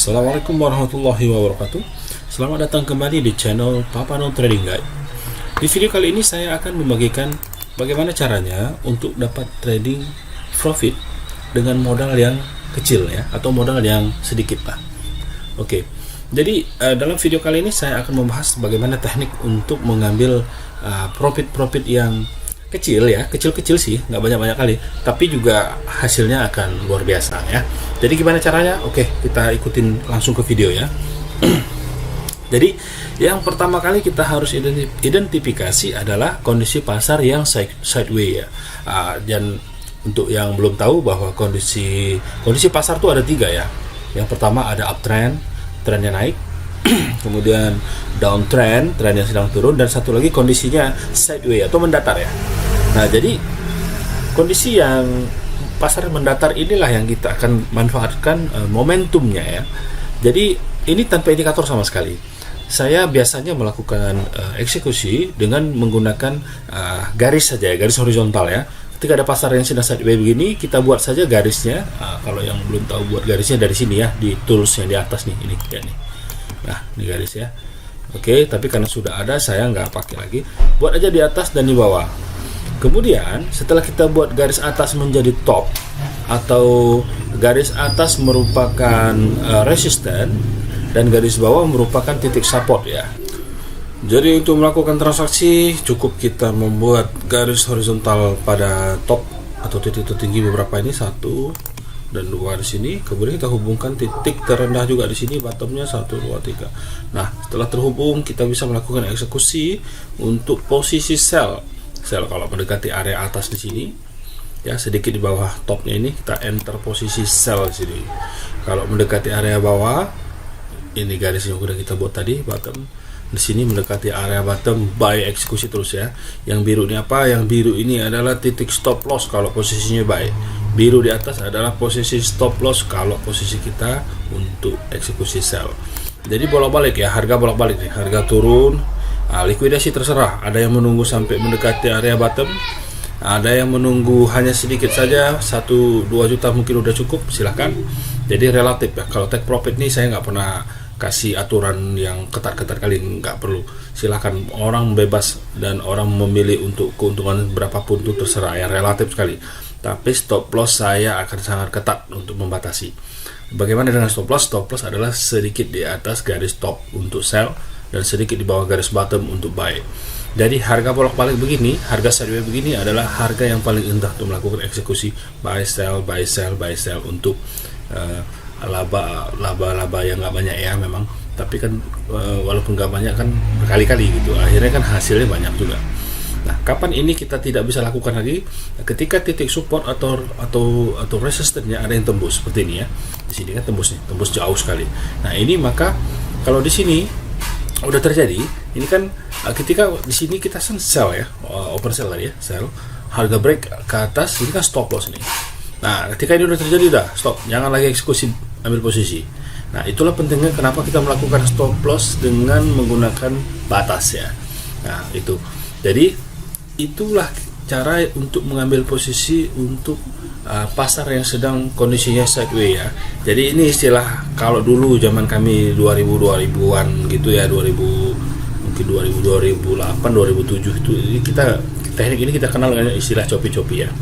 Assalamualaikum warahmatullahi wabarakatuh. Selamat datang kembali di channel Papano Trading Guide. Di video kali ini saya akan membagikan bagaimana caranya untuk dapat trading profit dengan modal yang kecil ya, atau modal yang sedikit lah. Oke. Jadi dalam video kali ini saya akan membahas bagaimana teknik untuk mengambil profit yang kecil ya, kecil-kecil sih, nggak banyak-banyak kali, tapi juga hasilnya akan luar biasa ya. Jadi gimana caranya? Oke, kita ikutin langsung ke video ya. Jadi yang pertama kali kita harus identifikasi adalah kondisi pasar yang sideways ya. Dan untuk yang belum tahu bahwa kondisi pasar tuh ada tiga ya. Yang pertama ada uptrend, trennya naik. Kemudian downtrend, trennya sedang turun, dan satu lagi kondisinya sideways atau mendatar ya. Nah, jadi kondisi yang pasar mendatar inilah yang kita akan manfaatkan momentumnya ya. Jadi ini tanpa indikator sama sekali. Saya biasanya melakukan eksekusi dengan menggunakan garis saja ya, garis horizontal ya. Ketika ada pasar yang sedang sideways begini, kita buat saja garisnya. Kalau yang belum tahu, buat garisnya dari sini ya, di tools yang di atas nih, ini ya nih. Nah, ini garis ya. Oke, tapi karena sudah ada, saya nggak pakai lagi. Buat aja di atas dan di bawah. Kemudian setelah kita buat garis atas menjadi top, atau garis atas merupakan resisten dan garis bawah merupakan titik support ya. Jadi untuk melakukan transaksi cukup kita membuat garis horizontal pada top atau titik tertinggi beberapa ini, 1 dan 2 di sini. Kemudian kita hubungkan titik terendah juga di sini, bottomnya 1, 2, 3. Nah, setelah terhubung kita bisa melakukan eksekusi untuk posisi sell kalau mendekati area atas di sini ya, sedikit di bawah topnya ini kita enter posisi sell di sini. Kalau mendekati area bawah, ini garis yang sudah kita buat tadi, bottom di sini mendekati area bottom, buy, eksekusi terus ya. Yang biru ini apa? Yang biru ini adalah titik stop loss kalau posisinya buy. Biru di atas adalah posisi stop loss kalau posisi kita untuk eksekusi sell. Jadi bolak-balik ya, harga bolak-balik nih, harga turun. Likuidasi terserah, ada yang menunggu sampai mendekati area bottom, ada yang menunggu hanya sedikit saja, 1-2 juta mungkin udah cukup, silahkan. Jadi relatif ya, kalau take profit nih saya nggak pernah kasih aturan yang ketat-ketat kali, nggak perlu, silahkan, orang bebas dan orang memilih untuk keuntungan berapapun itu terserah ya, relatif sekali. Tapi stop loss saya akan sangat ketat untuk membatasi. Bagaimana dengan stop loss? Stop loss adalah sedikit di atas garis top untuk sell dan sedikit di bawah garis bottom untuk buy. Jadi harga bolak-balik begini, harga sideways begini adalah harga yang paling indah untuk melakukan eksekusi buy sell untuk laba yang nggak banyak ya memang, tapi kan walaupun nggak banyak kan berkali-kali gitu, akhirnya kan hasilnya banyak juga. Nah, kapan ini kita tidak bisa lakukan lagi? Ketika titik support atau resistennya ada yang tembus seperti ini ya. Di sini kan tembus jauh sekali. Nah, ini maka kalau di sini udah terjadi, ini kan ketika di sini kita sell ya, open sell tadi ya, sell, harga break ke atas, ini kan stop loss nih. Nah, ketika ini udah terjadi, udah stop, jangan lagi eksekusi, ambil posisi. Nah, itulah pentingnya kenapa kita melakukan stop loss dengan menggunakan batas ya. Nah, itu. Jadi itulah cara untuk mengambil posisi untuk pasar yang sedang kondisinya sideways ya. Jadi ini istilah kalau dulu zaman kami 2000-an gitu ya, 2008, 2007 itu kita teknik ini kita kenal dengan istilah copi-copi ya.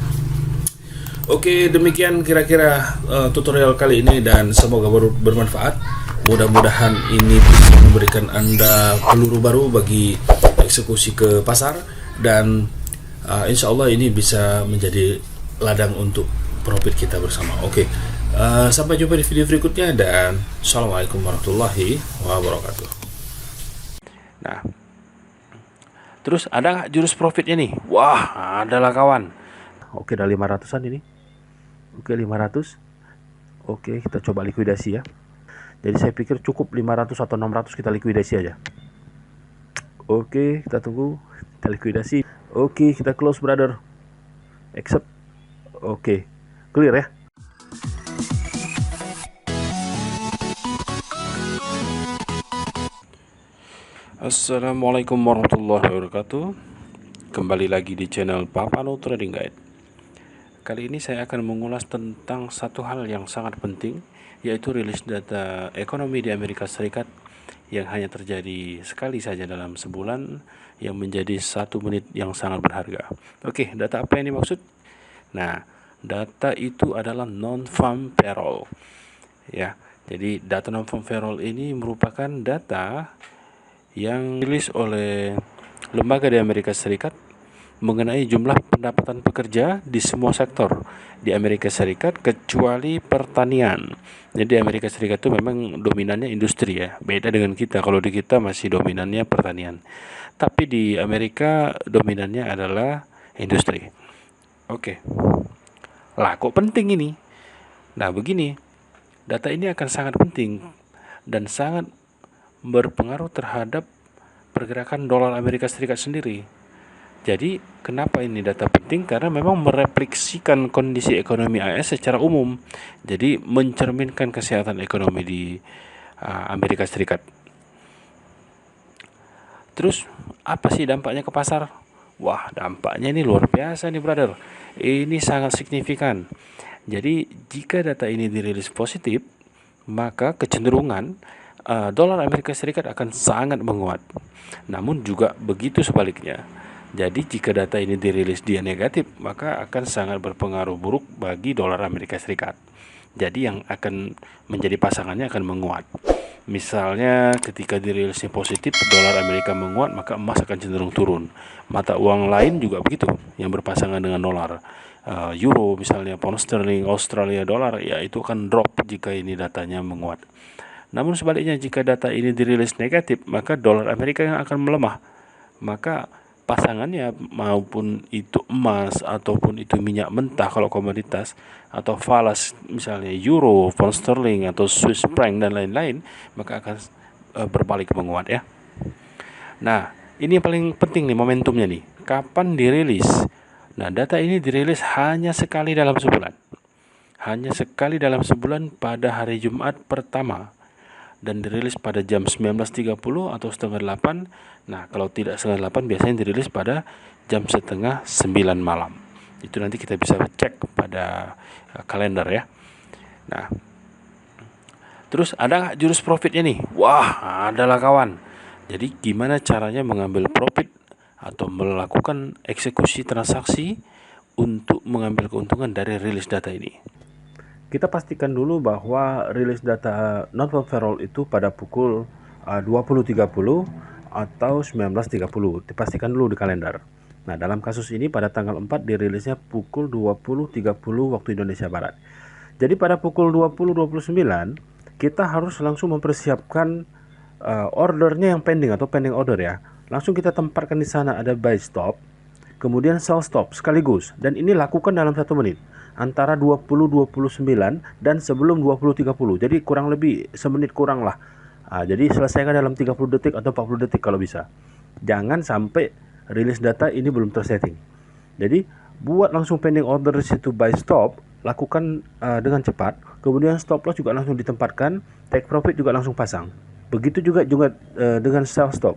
Oke, demikian kira-kira tutorial kali ini dan semoga bermanfaat. Mudah-mudahan ini bisa memberikan Anda peluru baru bagi eksekusi ke pasar, dan insya Allah ini bisa menjadi ladang untuk profit kita bersama. Oke, sampai jumpa di video berikutnya dan assalamualaikum warahmatullahi wabarakatuh. Nah, terus ada nggak jurus profitnya nih? Wah, adalah kawan. Oke, ada 500-an ini. Oke, 500. Oke, kita coba likuidasi ya. Jadi saya pikir cukup 500 atau 600 kita likuidasi aja. Oke, kita tunggu, kita likuidasi. Oke, kita close brother. Accept. Oke, clear ya. Assalamualaikum warahmatullahi wabarakatuh. Kembali lagi di channel Papano Trading Guide. Kali ini saya akan mengulas tentang satu hal yang sangat penting, yaitu rilis data ekonomi di Amerika Serikat yang hanya terjadi sekali saja dalam sebulan, yang menjadi 1 menit yang sangat berharga. Oke, data apa yang dimaksud? Nah, data itu adalah non-farm payroll. Ya, jadi data non-farm payroll ini merupakan data yang dirilis oleh lembaga di Amerika Serikat mengenai jumlah pendapatan pekerja di semua sektor di Amerika Serikat kecuali pertanian. Jadi Amerika Serikat itu memang dominannya industri ya. Beda dengan kita. Kalau di kita masih dominannya pertanian. Tapi di Amerika dominannya adalah industri. Oke. Lah, kok penting ini? Nah, begini. Data ini akan sangat penting dan sangat berpengaruh terhadap pergerakan dolar Amerika Serikat sendiri. Jadi, kenapa ini data penting? Karena memang merefleksikan kondisi ekonomi AS secara umum. Jadi, mencerminkan kesehatan ekonomi di Amerika Serikat. Terus, apa sih dampaknya ke pasar? Wah, dampaknya ini luar biasa nih, brother. Ini sangat signifikan. Jadi, jika data ini dirilis positif, maka kecenderungan dolar Amerika Serikat akan sangat menguat. Namun juga begitu sebaliknya. Jadi jika data ini dirilis dia negatif, maka akan sangat berpengaruh buruk bagi dolar Amerika Serikat. Jadi yang akan menjadi pasangannya akan menguat. Misalnya ketika dirilisnya positif, dolar Amerika menguat, maka emas akan cenderung turun. Mata uang lain juga begitu, yang berpasangan dengan dolar. Euro misalnya, pound sterling, Australia dollar, ya itu akan drop jika ini datanya menguat. Namun sebaliknya, jika data ini dirilis negatif, maka dolar Amerika yang akan melemah. Maka pasangannya, maupun itu emas ataupun itu minyak mentah kalau komoditas, atau falas misalnya euro, pound sterling atau Swiss franc dan lain-lain, maka akan berbalik menguat ya. Nah, ini yang paling penting nih momentumnya nih. Kapan dirilis? Nah, data ini dirilis hanya sekali dalam sebulan. Hanya sekali dalam sebulan pada hari Jumat pertama. Dan dirilis pada jam 19.30 atau setengah 8. Nah, kalau tidak setengah 8 biasanya dirilis pada jam setengah 9 malam. Itu nanti kita bisa cek pada kalender ya. Nah, terus ada nggak jurus profitnya nih? Wah, adalah kawan. Jadi gimana caranya mengambil profit atau melakukan eksekusi transaksi untuk mengambil keuntungan dari rilis data ini? Kita pastikan dulu bahwa rilis data non-farm payroll itu pada pukul 20.30 atau 19.30. Dipastikan dulu di kalender. Nah, dalam kasus ini pada tanggal 4 dirilisnya pukul 20.30 waktu Indonesia Barat. Jadi pada pukul 20.29 kita harus langsung mempersiapkan ordernya yang pending atau pending order ya. Langsung kita tempatkan di sana ada buy stop, kemudian sell stop sekaligus, dan ini lakukan dalam 1 menit antara 20.29 dan sebelum 20.30. Jadi kurang lebih semenit kurang lah. Jadi selesaikan dalam 30 detik atau 40 detik kalau bisa. Jangan sampai rilis data ini belum tersetting. Jadi buat langsung pending order di situ buy stop, lakukan dengan cepat. Kemudian stop loss juga langsung ditempatkan, take profit juga langsung pasang. Begitu juga dengan sell stop.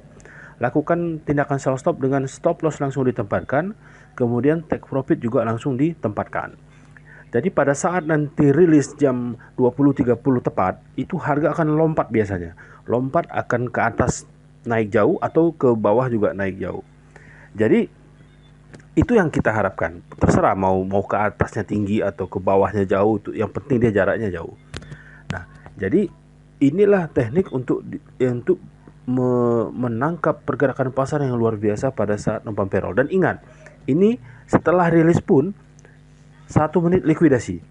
Lakukan tindakan sell stop dengan stop loss langsung ditempatkan, kemudian take profit juga langsung ditempatkan. Jadi pada saat nanti rilis jam 20.30 tepat, itu harga akan lompat biasanya. Lompat akan ke atas naik jauh atau ke bawah juga naik jauh. Jadi itu yang kita harapkan. Terserah mau ke atasnya tinggi atau ke bawahnya jauh, itu yang penting dia jaraknya jauh. Nah, jadi inilah teknik untuk menangkap pergerakan pasar yang luar biasa pada saat non-farm payroll. Dan ingat, ini setelah rilis pun 1 menit likuidasi.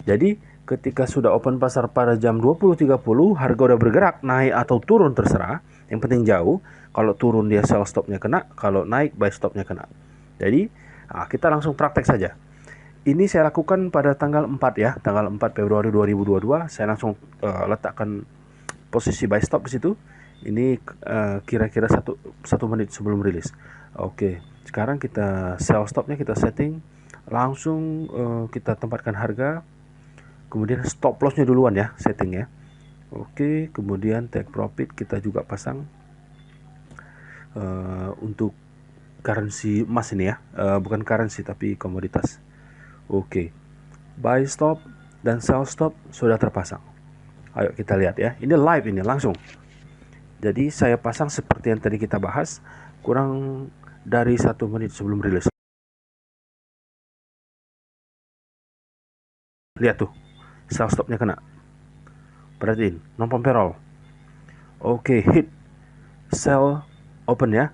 Jadi ketika sudah open pasar pada jam 20.30, harga udah bergerak naik atau turun terserah, yang penting jauh. Kalau turun dia sell stopnya kena, kalau naik buy stopnya kena. Jadi kita langsung praktek saja. Ini saya lakukan pada tanggal 4 ya, tanggal 4 Februari 2022. Saya langsung letakkan posisi buy stop di situ. Ini kira-kira 1 menit sebelum rilis. Oke, sekarang kita sell stopnya kita setting. Langsung kita tempatkan harga, kemudian stop lossnya duluan ya setting ya. Oke, kemudian take profit kita juga pasang untuk currency emas ini ya, bukan currency tapi komoditas. Oke, buy stop dan sell stop sudah terpasang. Ayo kita lihat ya, ini live ini langsung. Jadi saya pasang seperti yang tadi kita bahas, kurang dari 1 menit sebelum rilis. Lihat tuh, sell stopnya kena. Perhatiin, non pump payroll. Oke, hit sell open ya.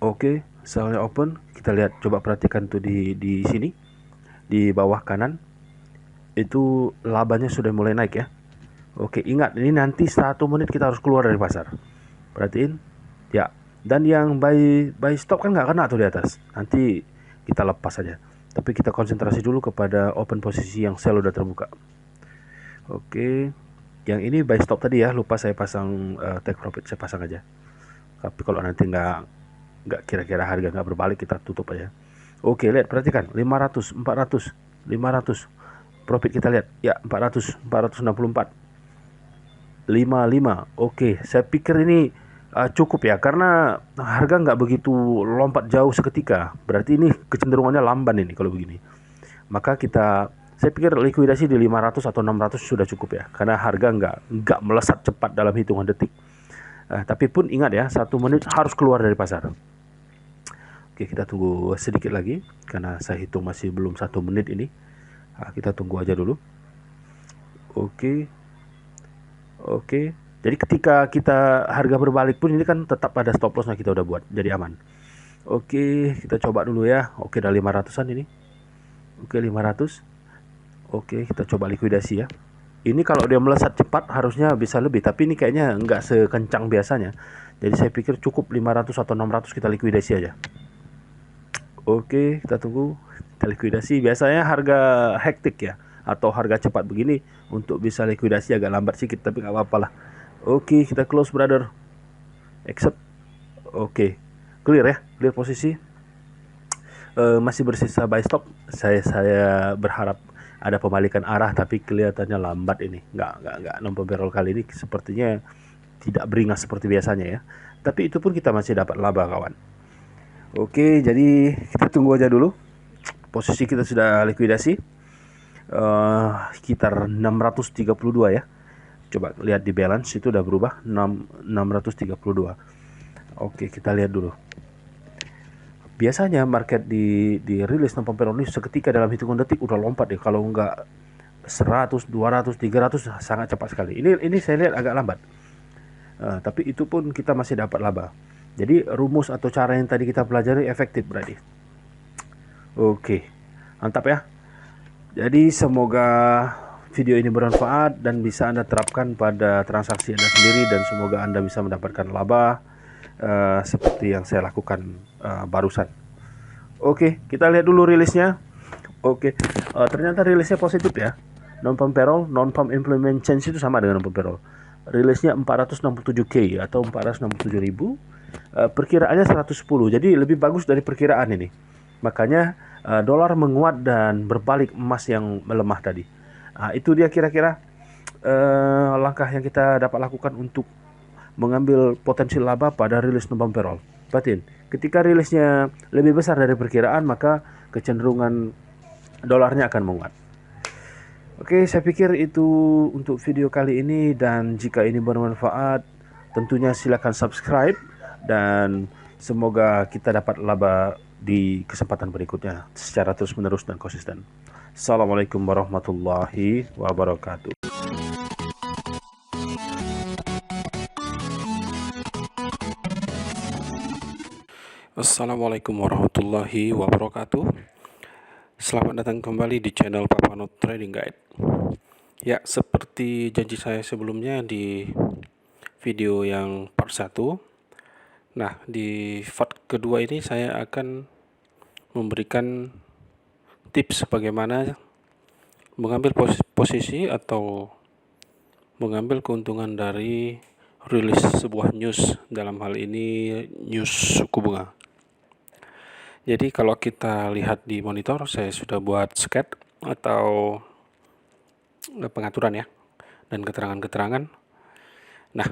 Oke, sellnya open. Kita lihat, coba perhatikan tuh di sini, di bawah kanan. Itu labanya sudah mulai naik ya. Oke, ingat ini nanti 1 menit kita harus keluar dari pasar. Perhatiin, ya. Dan yang buy stop kan nggak kena tuh di atas. Nanti kita lepas saja. Tapi kita konsentrasi dulu kepada open posisi yang sell udah terbuka. Oke, yang ini buy stop tadi ya, lupa saya pasang take profit, saya pasang aja. Tapi kalau nanti nggak kira-kira harga nggak berbalik, kita tutup aja. Oke, lihat, perhatikan 500, 400, 500. Profit kita lihat, ya 400, 464, 55. Oke, saya pikir ini cukup ya, karena harga nggak begitu lompat jauh seketika. Berarti ini kecenderungannya lamban ini kalau begini. Maka saya pikir likuidasi di 500 atau 600 sudah cukup ya, karena harga nggak melesat cepat dalam hitungan detik. Tapi pun ingat ya, 1 menit harus keluar dari pasar. Oke, kita tunggu sedikit lagi, karena saya hitung masih belum 1 menit ini. Kita tunggu aja dulu. Oke. Jadi ketika kita harga berbalik pun ini kan tetap ada stop lossnya kita udah buat, jadi aman. Oke, kita coba dulu ya. Oke, udah 500-an ini. Oke, 500. Oke, kita coba likuidasi ya. Ini kalau dia melesat cepat harusnya bisa lebih, tapi ini kayaknya nggak sekencang biasanya. Jadi saya pikir cukup 500 atau 600 kita likuidasi aja. Oke, kita tunggu. Kita likuidasi. Biasanya harga hektik ya, atau harga cepat begini untuk bisa likuidasi agak lambat sedikit, tapi nggak apa-apa lah. Oke, kita close brother. Accept. Oke, clear ya, clear posisi. Masih bersisa buy stop. Saya berharap ada pembalikan arah, tapi kelihatannya lambat ini. Nggak non barrel kali ini sepertinya tidak beringas seperti biasanya ya. Tapi itu pun kita masih dapat laba kawan. Oke, jadi kita tunggu aja dulu. Posisi kita sudah likuidasi sekitar 632 ya. Coba lihat di balance, itu udah berubah 632. Oke, kita lihat dulu. Biasanya market di rilis non pump ini seketika dalam hitungan detik udah lompat deh. Kalau nggak 100, 200, 300 sangat cepat sekali. Ini saya lihat agak lambat. Tapi itu pun kita masih dapat laba. Jadi rumus atau cara yang tadi kita pelajari efektif berarti. Oke, mantap ya. Jadi semoga video ini bermanfaat dan bisa Anda terapkan pada transaksi Anda sendiri, dan semoga Anda bisa mendapatkan laba seperti yang saya lakukan barusan. Oke, kita lihat dulu rilisnya. Oke, ternyata rilisnya positif ya. Non-pump payroll, non-pump employment change itu sama dengan non-pump payroll. Rilisnya 467K atau 467.000. Perkiraannya 110, jadi lebih bagus dari perkiraan ini. Makanya dolar menguat dan berbalik emas yang melemah tadi. Itu dia kira-kira langkah yang kita dapat lakukan untuk mengambil potensi laba pada rilis non-pump payroll. Perhatiin, ketika rilisnya lebih besar dari perkiraan, maka kecenderungan dolarnya akan menguat. Oke, saya pikir itu untuk video kali ini, dan jika ini bermanfaat, tentunya silakan subscribe, dan semoga kita dapat laba di kesempatan berikutnya secara terus-menerus dan konsisten. Assalamualaikum warahmatullahi wabarakatuh. Assalamualaikum warahmatullahi wabarakatuh. Selamat datang kembali di channel Papano Trading Guide. Ya, seperti janji saya sebelumnya di video yang part 1. Nah, di part kedua ini saya akan memberikan tips bagaimana mengambil posisi atau mengambil keuntungan dari rilis sebuah news, dalam hal ini news suku bunga. Jadi kalau kita lihat di monitor, saya sudah buat sketch atau pengaturan ya, dan keterangan-keterangan. Nah,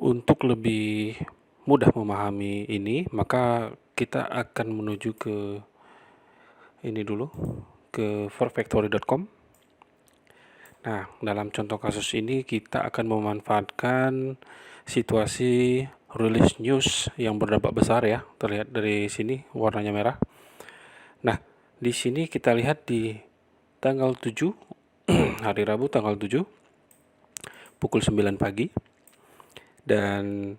untuk lebih mudah memahami ini, maka kita akan menuju ke ini dulu, ke forfactory.com. Nah, dalam contoh kasus ini kita akan memanfaatkan situasi release news yang berdampak besar ya, terlihat dari sini warnanya merah. Nah, di sini kita lihat di tanggal 7 hari Rabu tanggal 7 pukul 9 pagi, dan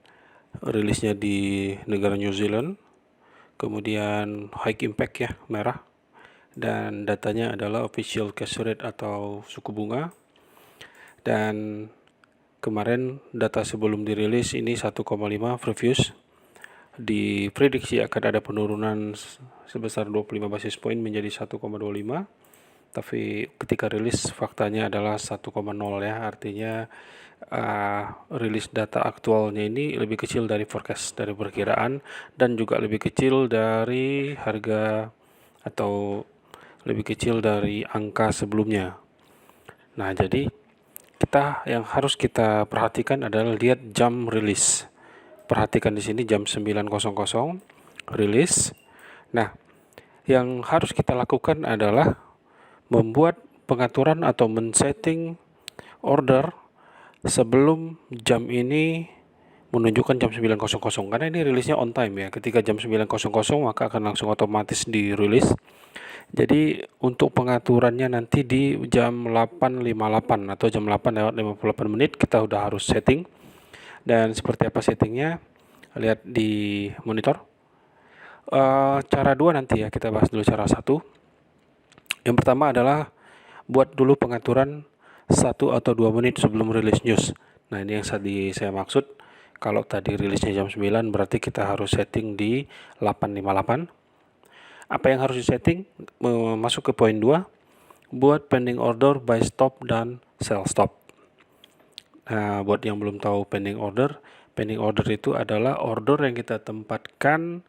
rilisnya di negara New Zealand, kemudian high impact ya, merah, dan datanya adalah official cash rate atau suku bunga. Dan kemarin data sebelum dirilis ini 1,5 previous, diprediksi akan ada penurunan sebesar 25 basis point menjadi 1,25, tapi ketika rilis faktanya adalah 1,0 ya, artinya rilis data aktualnya ini lebih kecil dari forecast, dari perkiraan, dan juga lebih kecil dari harga atau lebih kecil dari angka sebelumnya. Nah, jadi yang harus kita perhatikan adalah lihat jam rilis. Perhatikan di sini jam 9.00 rilis. Nah, yang harus kita lakukan adalah membuat pengaturan atau men-setting order sebelum jam ini menunjukkan jam 9.00, karena ini rilisnya on time ya. Ketika jam 9.00 maka akan langsung otomatis dirilis. Jadi untuk pengaturannya nanti di jam 8.58 atau jam 8:58 kita udah harus setting. Dan seperti apa settingnya, lihat di monitor. Cara dua nanti ya, kita bahas dulu cara satu. Yang pertama adalah buat dulu pengaturan 1 atau 2 menit sebelum rilis news. Nah, ini yang saya maksud. Kalau tadi rilisnya jam 9, berarti kita harus setting di 8.58. Apa yang harus disetting? Masuk ke poin 2, buat pending order, buy stop, dan sell stop. Nah, buat yang belum tahu pending order itu adalah order yang kita tempatkan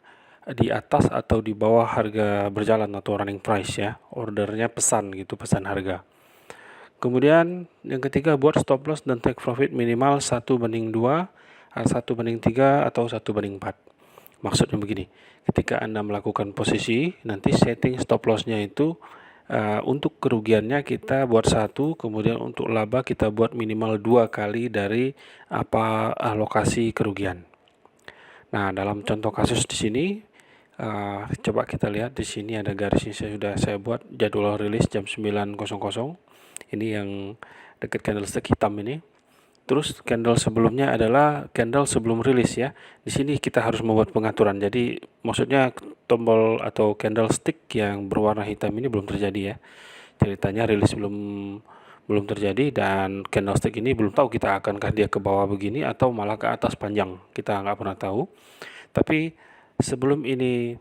di atas atau di bawah harga berjalan atau running price ya. Ordernya pesan gitu, pesan harga. Kemudian yang ketiga, buat stop loss dan take profit minimal 1:2, 1:3, atau 1:4. Maksudnya begini, ketika Anda melakukan posisi, nanti setting stop lossnya itu untuk kerugiannya kita buat 1, kemudian untuk laba kita buat minimal 2 kali dari alokasi kerugian. Nah, dalam contoh kasus di sini, coba kita lihat di sini ada garisnya, saya buat jadwal rilis jam 9.00. Ini yang dekat candlestick hitam ini. Terus candle sebelumnya adalah candle sebelum rilis ya. Di sini kita harus membuat pengaturan. Jadi maksudnya tombol atau candlestick yang berwarna hitam ini belum terjadi ya. Ceritanya rilis belum terjadi, dan candlestick ini belum tahu kita akankah dia ke bawah begini atau malah ke atas panjang. Kita nggak pernah tahu. Tapi sebelum ini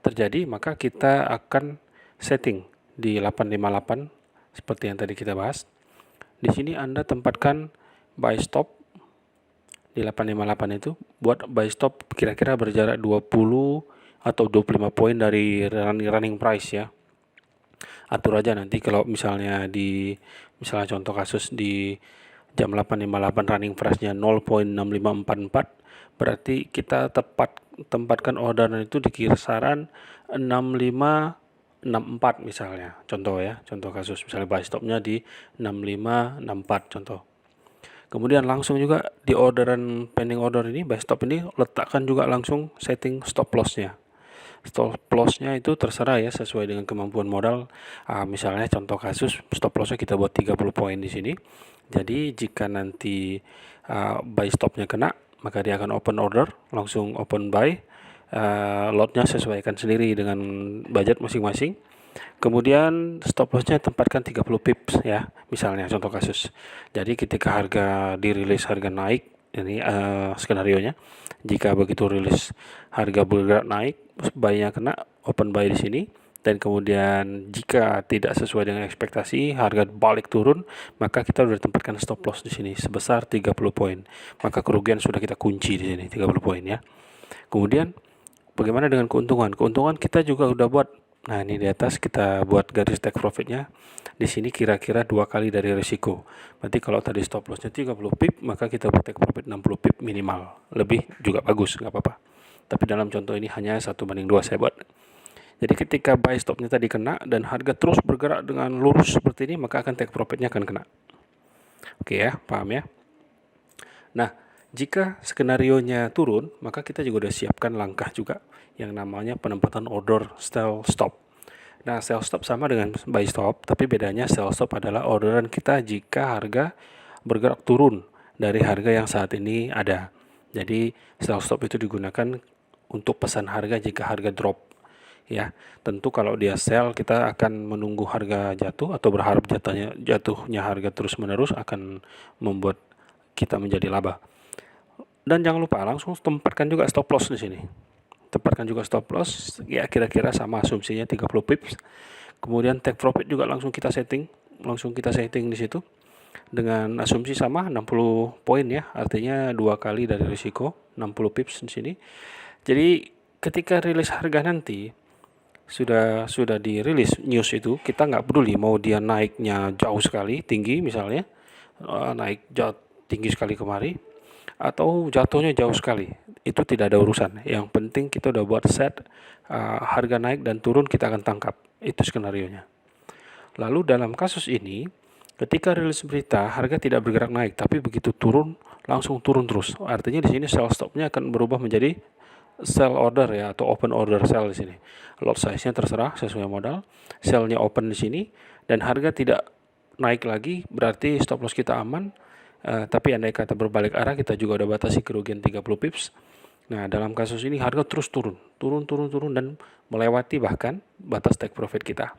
terjadi, maka kita akan setting di 8.58 seperti yang tadi kita bahas. Di sini Anda tempatkan buy stop di 8.58 itu, buat buy stop kira-kira berjarak 20 atau 25 poin dari running price ya. Atur aja nanti, kalau misalnya contoh kasus di jam 8.58 running price-nya 0.6544, berarti kita tempatkan order itu di kisaran 6564 misalnya, contoh kasus misalnya buy stopnya di 6564 contoh. Kemudian langsung juga di orderan pending order ini, buy stop ini letakkan juga langsung setting stop loss-nya. Stop loss-nya itu terserah ya, sesuai dengan kemampuan modal. Misalnya contoh kasus stop loss-nya kita buat 30 poin di sini. Jadi jika nanti buy stop-nya kena, maka dia akan open order, langsung open buy. Lot-nya sesuaikan sendiri dengan budget masing-masing. Kemudian stop loss-nya tempatkan 30 pips ya, misalnya contoh kasus. Jadi ketika harga dirilis, harga naik, ini skenarionya, jika begitu rilis harga bergerak naik, buy-nya kena, open buy di sini. Dan kemudian jika tidak sesuai dengan ekspektasi, harga balik turun, maka kita sudah tempatkan stop loss di sini sebesar 30 poin. Maka kerugian sudah kita kunci di sini 30 poin ya. Kemudian bagaimana dengan keuntungan? Keuntungan kita juga sudah buat. Nah, ini di atas kita buat garis take profitnya. Di sini kira-kira 2 kali dari risiko. Berarti kalau tadi stop lossnya 30 pip, maka kita buat take profit 60 pip minimal. Lebih juga bagus, nggak apa-apa. Tapi dalam contoh ini hanya 1:2 saya buat. Jadi ketika buy stopnya tadi kena dan harga terus bergerak dengan lurus seperti ini, maka akan take profitnya akan kena. Oke ya, paham ya? Nah, jika skenarionya turun, maka kita juga udah siapkan langkah juga yang namanya penempatan order sell stop. Nah, sell stop sama dengan buy stop, tapi bedanya sell stop adalah orderan kita jika harga bergerak turun dari harga yang saat ini ada. Jadi, sell stop itu digunakan untuk pesan harga jika harga drop. Ya, tentu kalau dia sell kita akan menunggu harga jatuh atau berharap jatuhnya harga terus-menerus akan membuat kita menjadi laba. Dan jangan lupa langsung tempatkan juga stop loss di sini. Tempatkan juga stop loss ya kira-kira sama asumsinya 30 pips. Kemudian take profit juga langsung kita setting di situ dengan asumsi sama 60 poin ya, artinya 2 kali dari risiko 60 pips di sini. Jadi ketika rilis harga nanti sudah dirilis news itu, kita nggak peduli mau dia naiknya jauh sekali tinggi misalnya, naik jauh tinggi sekali kemari atau jatuhnya jauh sekali, itu tidak ada urusan. Yang penting kita udah buat set harga naik dan turun kita akan tangkap, itu skenarionya. Lalu dalam kasus ini ketika rilis berita harga tidak bergerak naik tapi begitu turun langsung turun terus, artinya di sini sell stopnya akan berubah menjadi sell order ya, atau open order sell di sini. Lot size-nya terserah sesuai modal, sell-nya open di sini dan harga tidak naik lagi, berarti stop loss kita aman. Tapi andai kata berbalik arah, kita juga udah batasi kerugian 30 pips. Nah, dalam kasus ini harga terus turun dan melewati bahkan batas take profit kita.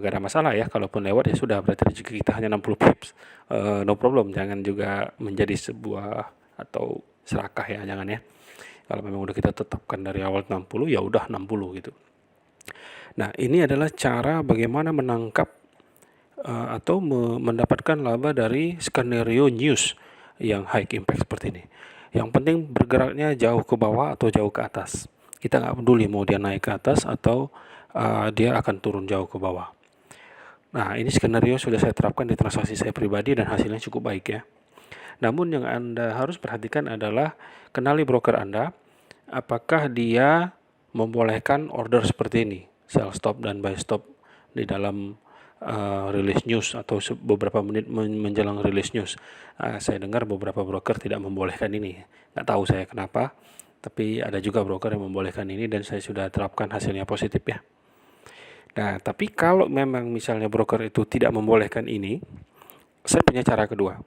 Gak ada masalah ya, kalaupun lewat ya sudah, berarti rezeki kita hanya 60 pips. No problem, jangan juga menjadi sebuah atau serakah ya, jangan ya. Kalau memang udah kita tetapkan dari awal 60, ya udah 60 gitu. Nah, ini adalah cara bagaimana menangkap atau mendapatkan laba dari skenario news yang high impact seperti ini. Yang penting bergeraknya jauh ke bawah atau jauh ke atas. Kita nggak peduli mau dia naik ke atas atau dia akan turun jauh ke bawah. Nah, ini skenario sudah saya terapkan di transaksi saya pribadi dan hasilnya cukup baik ya. Namun yang Anda harus perhatikan adalah kenali broker Anda, apakah dia membolehkan order seperti ini, sell stop dan buy stop di dalam rilis news atau beberapa menit menjelang rilis news. Saya dengar beberapa broker tidak membolehkan ini. Nggak tahu saya kenapa, tapi ada juga broker yang membolehkan ini dan saya sudah terapkan hasilnya positif ya. Nah, tapi kalau memang misalnya broker itu tidak membolehkan ini, saya punya cara kedua,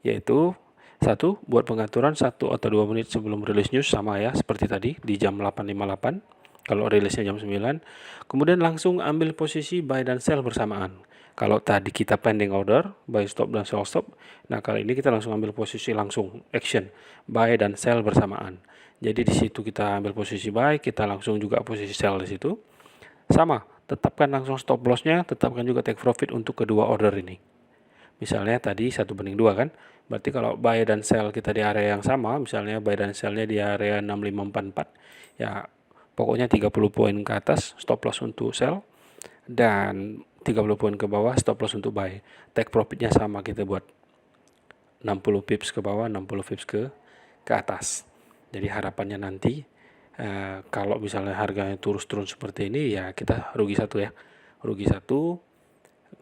yaitu satu, buat pengaturan 1 atau 2 menit sebelum rilis news sama ya, seperti tadi di jam 8.58 kalau rilisnya jam 9. Kemudian langsung ambil posisi buy dan sell bersamaan. Kalau tadi kita pending order, buy stop dan sell stop, nah kali ini kita langsung ambil posisi langsung action, buy dan sell bersamaan. Jadi di situ kita ambil posisi buy, kita langsung juga posisi sell di situ. Sama, tetapkan langsung stop loss-nya, tetapkan juga take profit untuk kedua order ini. Misalnya tadi 1/2 kan, berarti kalau buy dan sell kita di area yang sama, misalnya buy dan sell-nya di area 6544, ya pokoknya 30 poin ke atas stop loss untuk sell dan 30 poin ke bawah stop loss untuk buy. Take profitnya sama, kita buat 60 pips ke bawah, 60 pips ke atas. Jadi harapannya nanti kalau misalnya harganya turun seperti ini, ya kita rugi satu ya, rugi satu.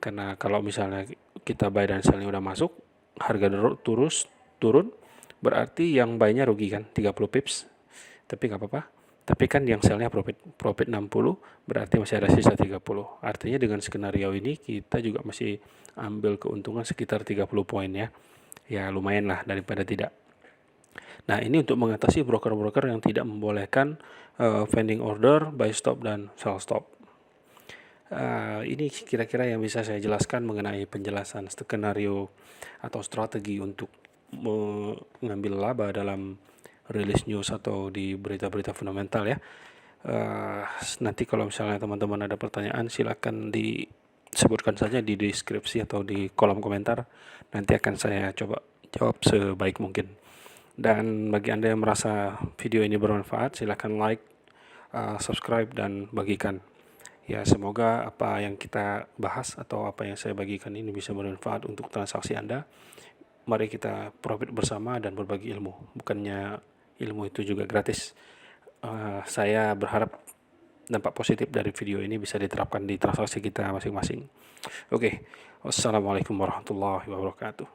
Karena kalau misalnya kita buy dan sell-nya udah masuk, harga turun, berarti yang buy-nya rugi kan 30 pips. Tapi nggak apa-apa. Tapi kan yang sell-nya profit 60, berarti masih ada sisa 30. Artinya dengan skenario ini kita juga masih ambil keuntungan sekitar 30 poin ya. Ya lumayan lah daripada tidak. Nah, ini untuk mengatasi broker-broker yang tidak membolehkan pending order, buy stop dan sell stop. Ini kira-kira yang bisa saya jelaskan mengenai penjelasan skenario atau strategi untuk mengambil laba dalam rilis news atau di berita-berita fundamental ya. Nanti kalau misalnya teman-teman ada pertanyaan, silakan disebutkan saja di deskripsi atau di kolom komentar. Nanti akan saya coba jawab sebaik mungkin. Dan bagi Anda yang merasa video ini bermanfaat, silakan like, subscribe dan bagikan. Ya, semoga apa yang kita bahas atau apa yang saya bagikan ini bisa bermanfaat untuk transaksi Anda. Mari kita profit bersama dan berbagi ilmu. Bukannya ilmu itu juga gratis. Saya berharap dampak positif dari video ini bisa diterapkan di transaksi kita masing-masing. Oke, wassalamualaikum warahmatullahi wabarakatuh.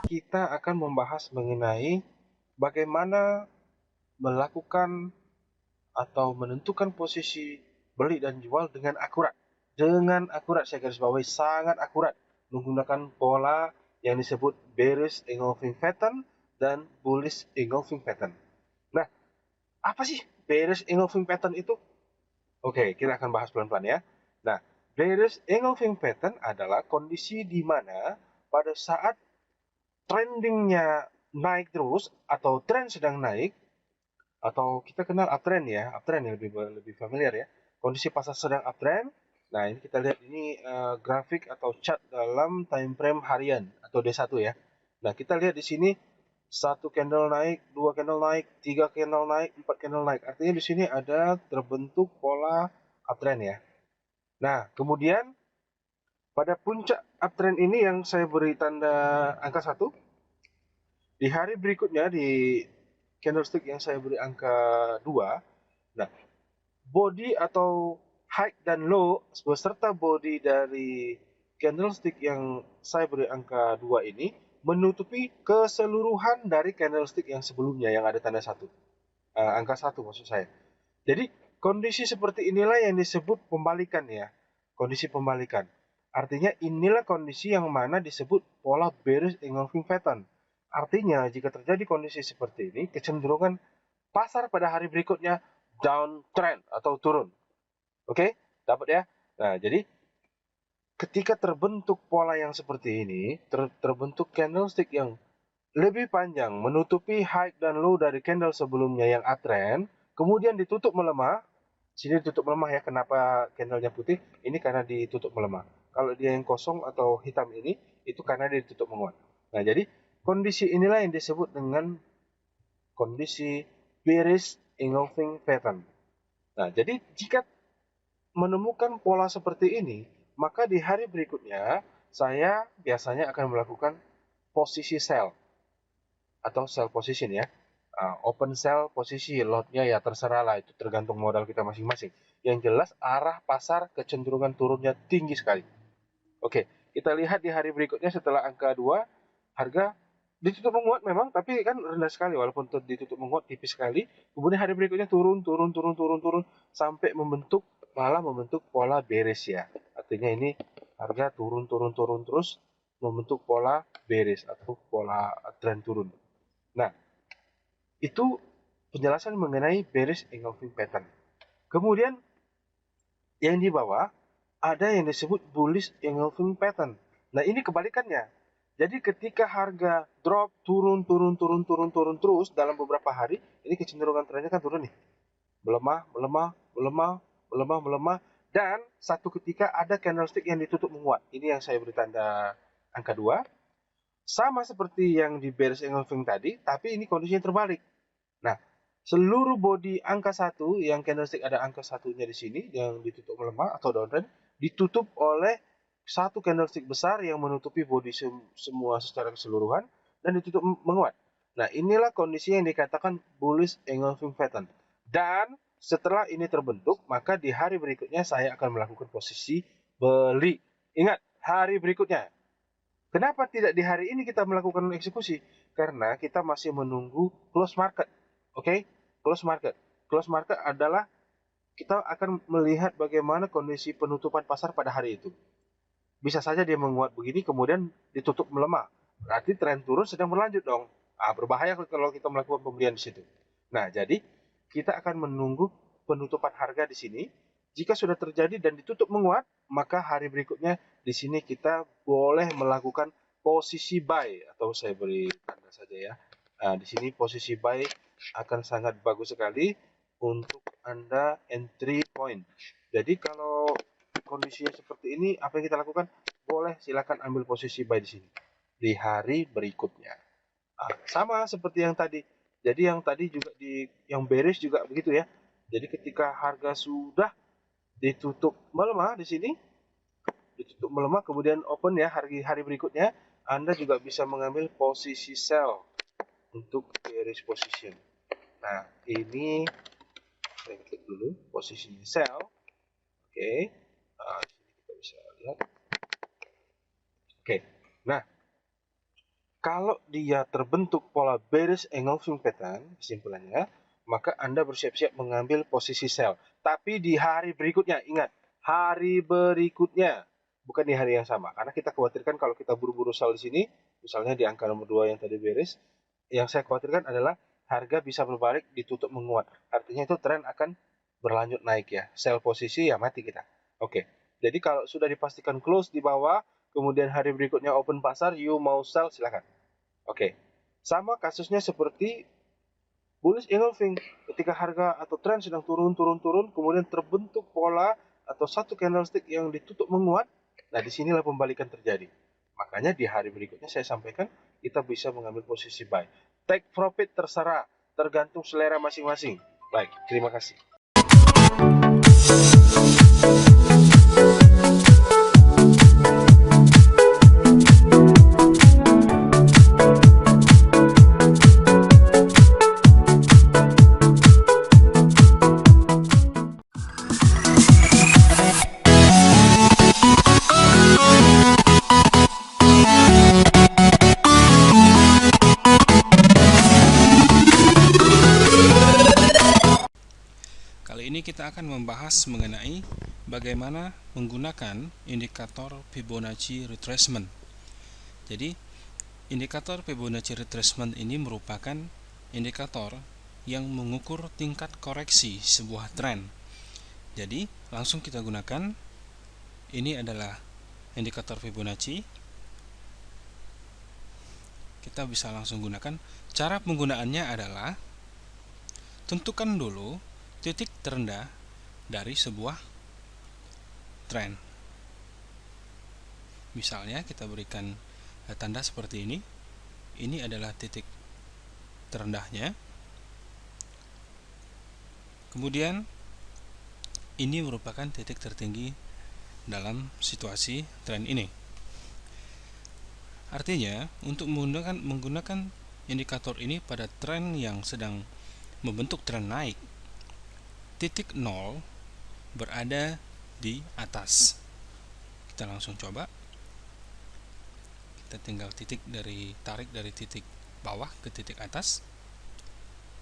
Kita akan membahas mengenai bagaimana melakukan atau menentukan posisi beli dan jual dengan akurat. Dengan akurat, saya garis bawahi sangat akurat, menggunakan pola yang disebut bearish engulfing pattern dan bullish engulfing pattern. Nah, apa sih bearish engulfing pattern itu? Oke, kita akan bahas pelan-pelan ya. Nah, bearish engulfing pattern adalah kondisi di mana pada saat trendingnya naik terus atau tren sedang naik, atau kita kenal uptrend ya, uptrend yang lebih familiar ya. Kondisi pasar sedang uptrend. Nah, ini kita lihat ini grafik atau chart dalam time frame harian atau D1 ya. Nah, kita lihat di sini satu candle naik, dua candle naik, tiga candle naik, empat candle naik. Artinya di sini ada terbentuk pola uptrend ya. Nah, kemudian pada puncak uptrend ini yang saya beri tanda angka 1, di hari berikutnya di candlestick yang saya beri angka 2, nah, body atau high dan low beserta body dari candlestick yang saya beri angka 2 ini menutupi keseluruhan dari candlestick yang sebelumnya yang ada tanda 1. Angka 1 maksud saya. Jadi kondisi seperti inilah yang disebut pembalikan ya. Kondisi pembalikan. Artinya inilah kondisi yang mana disebut pola bearish engulfing pattern. Artinya jika terjadi kondisi seperti ini, kecenderungan pasar pada hari berikutnya downtrend atau turun. Oke, dapat ya? Nah, jadi ketika terbentuk pola yang seperti ini, terbentuk candlestick yang lebih panjang menutupi high dan low dari candle sebelumnya yang uptrend, kemudian ditutup melemah. Sini ditutup melemah ya, kenapa candlenya putih? Ini karena ditutup melemah. Kalau dia yang kosong atau hitam ini, itu karena dia ditutup menguat. Nah, jadi kondisi inilah yang disebut dengan kondisi bearish engulfing pattern. Nah, jadi jika menemukan pola seperti ini, maka di hari berikutnya saya biasanya akan melakukan posisi sell atau sell position ya. Open sell posisi, lotnya ya terserah lah, itu tergantung modal kita masing-masing. Yang jelas arah pasar kecenderungan turunnya tinggi sekali. Oke, kita lihat di hari berikutnya setelah angka 2, harga ditutup menguat memang, tapi kan rendah sekali walaupun ditutup menguat tipis sekali. Kemudian hari berikutnya turun sampai malah membentuk pola bearish ya. Artinya ini harga turun terus membentuk pola bearish atau pola trend turun. Nah, itu penjelasan mengenai bearish engulfing pattern. Kemudian yang di bawah ada yang disebut bullish engulfing pattern. Nah, ini kebalikannya. Jadi ketika harga drop turun terus dalam beberapa hari, ini kecenderungan trennya kan turun nih. Melemah, dan satu ketika ada candlestick yang ditutup menguat. Ini yang saya beri tanda angka 2. Sama seperti yang di bearish engulfing tadi, tapi ini kondisinya terbalik. Nah, seluruh body angka 1 yang candlestick ada angka 1-nya di sini yang ditutup melemah atau downtrend ditutup oleh satu candlestick besar yang menutupi body semua secara keseluruhan dan ditutup menguat. Nah, inilah kondisi yang dikatakan bullish engulfing pattern. Dan setelah ini terbentuk, maka di hari berikutnya saya akan melakukan posisi beli. Ingat, hari berikutnya. Kenapa tidak di hari ini kita melakukan eksekusi? Karena kita masih menunggu close market. Oke? Close market. Close market adalah kita akan melihat bagaimana kondisi penutupan pasar pada hari itu. Bisa saja dia menguat begini kemudian ditutup melemah. Berarti tren turun sedang berlanjut dong. Berbahaya kalau kita melakukan pembelian di situ. Nah, jadi kita akan menunggu penutupan harga di sini. Jika sudah terjadi dan ditutup menguat, maka hari berikutnya di sini kita boleh melakukan posisi buy, atau saya beri tanda saja ya. Di sini posisi buy akan sangat bagus sekali untuk Anda entry point. Jadi kalau kondisinya seperti ini, apa yang kita lakukan? Boleh silakan ambil posisi buy di sini di hari berikutnya. Sama seperti yang tadi. Jadi yang tadi juga yang bearish juga begitu ya. Jadi ketika harga sudah ditutup melemah di sini, ditutup melemah kemudian open ya hari berikutnya, Anda juga bisa mengambil posisi sell untuk bearish position. Nah, ini saya klik dulu posisinya sell. Oke. Di sini kita bisa lihat. Oke. Nah, kalau dia terbentuk pola bearish engulfing pattern, kesimpulannya, maka Anda bersiap-siap mengambil posisi sell. Tapi di hari berikutnya, ingat, hari berikutnya, bukan di hari yang sama. Karena kita khawatirkan kalau kita buru-buru sell di sini, misalnya di angka nomor 2 yang tadi bearish, yang saya khawatirkan adalah harga bisa berbalik ditutup menguat. Artinya itu tren akan berlanjut naik ya. Sell posisi ya mati kita. Oke. Jadi kalau sudah dipastikan close di bawah, kemudian hari berikutnya open pasar, you mau sell silakan. Oke. Sama kasusnya seperti bullish engulfing. Ketika harga atau tren sedang turun, kemudian terbentuk pola atau satu candlestick yang ditutup menguat. Nah, disinilah pembalikan terjadi. Makanya di hari berikutnya saya sampaikan kita bisa mengambil posisi buy. Take profit terserah, tergantung selera masing-masing. Baik, terima kasih. Ini kita akan membahas mengenai bagaimana menggunakan indikator Fibonacci retracement. Jadi, indikator Fibonacci retracement ini merupakan indikator yang mengukur tingkat koreksi sebuah tren. Jadi, langsung kita gunakan. Ini adalah indikator Fibonacci. Kita bisa langsung gunakan. Cara penggunaannya adalah tentukan dulu titik terendah dari sebuah tren. Misalnya kita berikan tanda seperti ini. Ini adalah titik terendahnya. Kemudian ini merupakan titik tertinggi dalam situasi tren ini. Artinya, untuk menggunakan indikator ini pada tren yang sedang membentuk tren naik, titik 0 berada di atas. Kita langsung coba. Kita tinggal tarik dari titik bawah ke titik atas.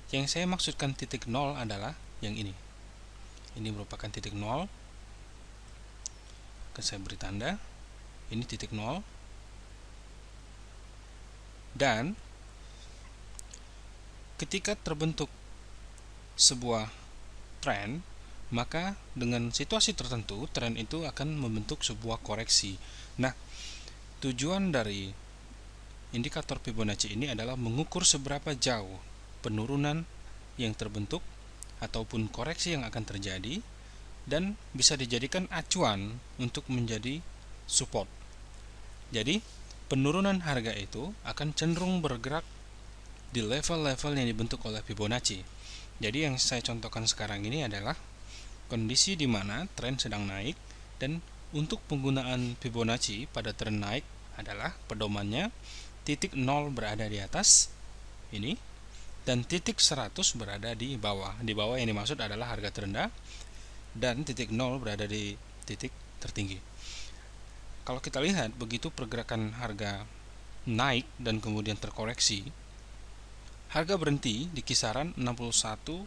Yang saya maksudkan titik 0 adalah yang ini. Ini merupakan titik 0. Saya beri tanda. Ini titik 0. Dan ketika terbentuk sebuah tren, maka dengan situasi tertentu tren itu akan membentuk sebuah koreksi. Nah, tujuan dari indikator Fibonacci ini adalah mengukur seberapa jauh penurunan yang terbentuk ataupun koreksi yang akan terjadi, dan bisa dijadikan acuan untuk menjadi support. Jadi, penurunan harga itu akan cenderung bergerak di level-level yang dibentuk oleh Fibonacci. Jadi yang saya contohkan sekarang ini adalah kondisi di mana tren sedang naik, dan untuk penggunaan Fibonacci pada tren naik adalah pedomannya titik 0 berada di atas ini dan titik 100 berada di bawah. Di bawah yang dimaksud adalah harga terendah dan titik 0 berada di titik tertinggi. Kalau kita lihat begitu pergerakan harga naik dan kemudian terkoreksi, harga berhenti di kisaran 61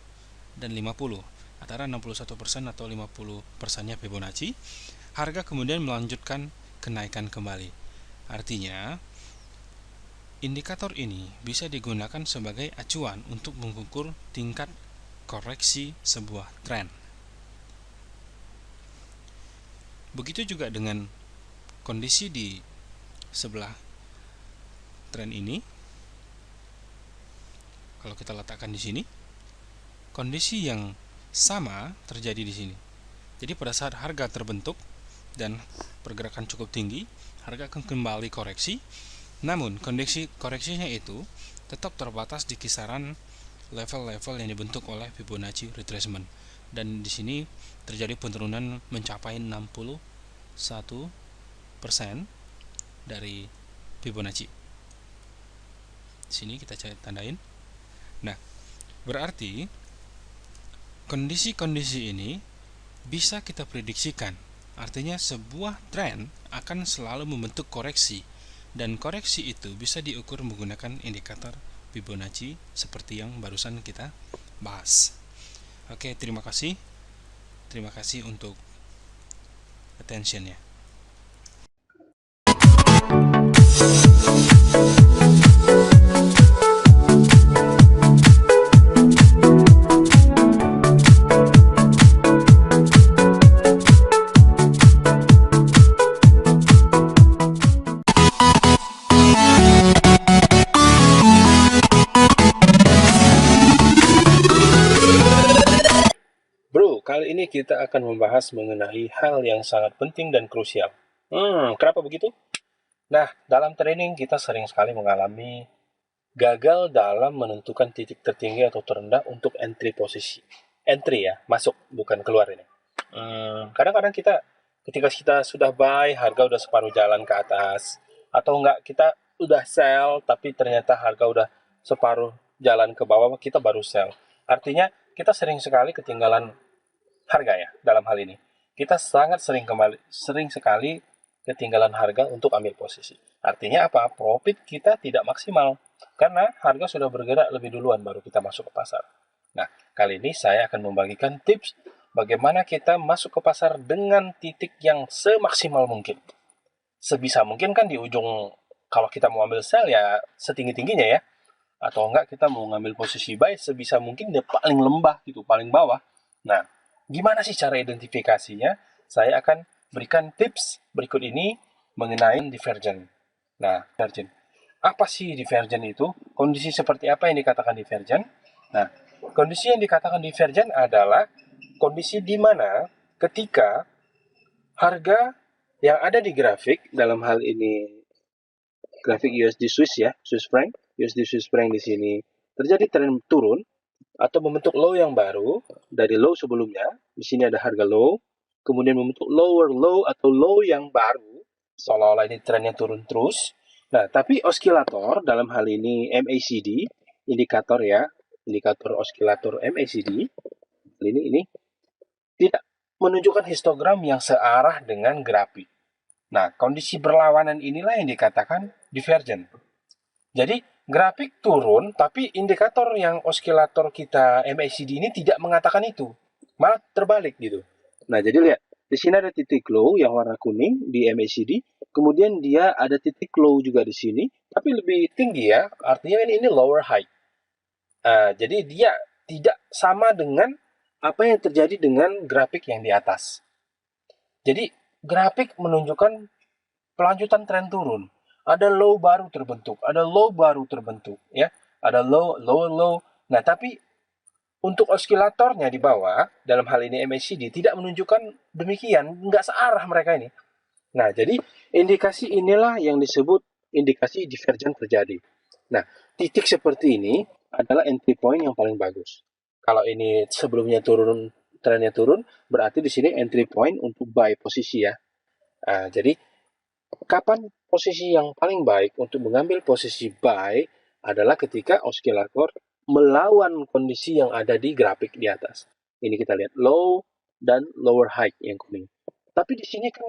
dan 50, antara 61% atau 50%-nya Fibonacci. Harga kemudian melanjutkan kenaikan kembali. Artinya, indikator ini bisa digunakan sebagai acuan untuk mengukur tingkat koreksi sebuah tren. Begitu juga dengan kondisi di sebelah tren ini. Kalau kita letakkan di sini, kondisi yang sama terjadi di sini. Jadi pada saat harga terbentuk dan pergerakan cukup tinggi, harga akan kembali koreksi. Namun kondisi koreksinya itu tetap terbatas di kisaran level-level yang dibentuk oleh Fibonacci retracement, dan di sini terjadi penurunan mencapai 61% dari Fibonacci. Di sini kita tandain. Nah, berarti kondisi-kondisi ini bisa kita prediksikan. Artinya sebuah tren akan selalu membentuk koreksi, dan koreksi itu bisa diukur menggunakan indikator Fibonacci seperti yang barusan kita bahas. Oke, terima kasih. Terima kasih untuk attention-nya. Bro, kali ini kita akan membahas mengenai hal yang sangat penting dan krusial. Kenapa begitu? Nah, dalam training kita sering sekali mengalami gagal dalam menentukan titik tertinggi atau terendah untuk entry posisi. Entry ya, masuk, bukan keluar ini. Kadang-kadang kita, ketika kita sudah buy, harga udah separuh jalan ke atas. Atau enggak, kita udah sell, tapi ternyata harga udah separuh jalan ke bawah, kita baru sell. Artinya, kita sering sekali ketinggalan harga ya dalam hal ini. Kita sangat sering sekali ketinggalan harga untuk ambil posisi. Artinya apa? Profit kita tidak maksimal karena harga sudah bergerak lebih duluan baru kita masuk ke pasar. Nah, kali ini saya akan membagikan tips bagaimana kita masuk ke pasar dengan titik yang semaksimal mungkin. Sebisa mungkin kan di ujung, kalau kita mau ambil sell ya setinggi-tingginya ya. Atau enggak kita mau ngambil posisi buy sebisa mungkin dia paling lembah gitu, paling bawah. Nah, gimana sih cara identifikasinya? Saya akan berikan tips berikut ini mengenai divergent. Nah, divergent. Apa sih divergent itu? Kondisi seperti apa yang dikatakan divergent? Nah, kondisi yang dikatakan divergent adalah kondisi di mana ketika harga yang ada di grafik, dalam hal ini grafik USD Swiss ya, Swiss franc, USD Swiss franc di sini terjadi tren turun atau membentuk low yang baru dari low sebelumnya. Di sini ada harga low, kemudian membentuk lower low atau low yang baru, seolah-olah ini trennya turun terus. Nah, tapi oskilator dalam hal ini MACD, indikator ya, indikator oskilator MACD, ini tidak menunjukkan histogram yang searah dengan grafik. Nah, kondisi berlawanan inilah yang dikatakan divergent. Jadi, grafik turun, tapi indikator yang oskilator kita MACD ini tidak mengatakan itu. Malah terbalik gitu. Nah, jadi lihat. Di sini ada titik low yang warna kuning di MACD. Kemudian dia ada titik low juga di sini. Tapi lebih tinggi ya. Artinya ini lower high. Jadi dia tidak sama dengan apa yang terjadi dengan grafik yang di atas. Jadi grafik menunjukkan pelanjutan tren turun. Ada low baru terbentuk, ada low baru terbentuk, ya. Ada low, low, low. Nah, tapi untuk osilatornya di bawah, dalam hal ini MACD, tidak menunjukkan demikian, nggak searah mereka ini. Nah, jadi indikasi inilah yang disebut indikasi divergen terjadi. Nah, titik seperti ini adalah entry point yang paling bagus. Kalau ini sebelumnya turun, trennya turun, berarti di sini entry point untuk buy posisi ya. Nah, jadi kapan posisi yang paling baik untuk mengambil posisi buy adalah ketika osilator melawan kondisi yang ada di grafik di atas. Ini kita lihat low dan lower high yang kuning. Tapi di sini kan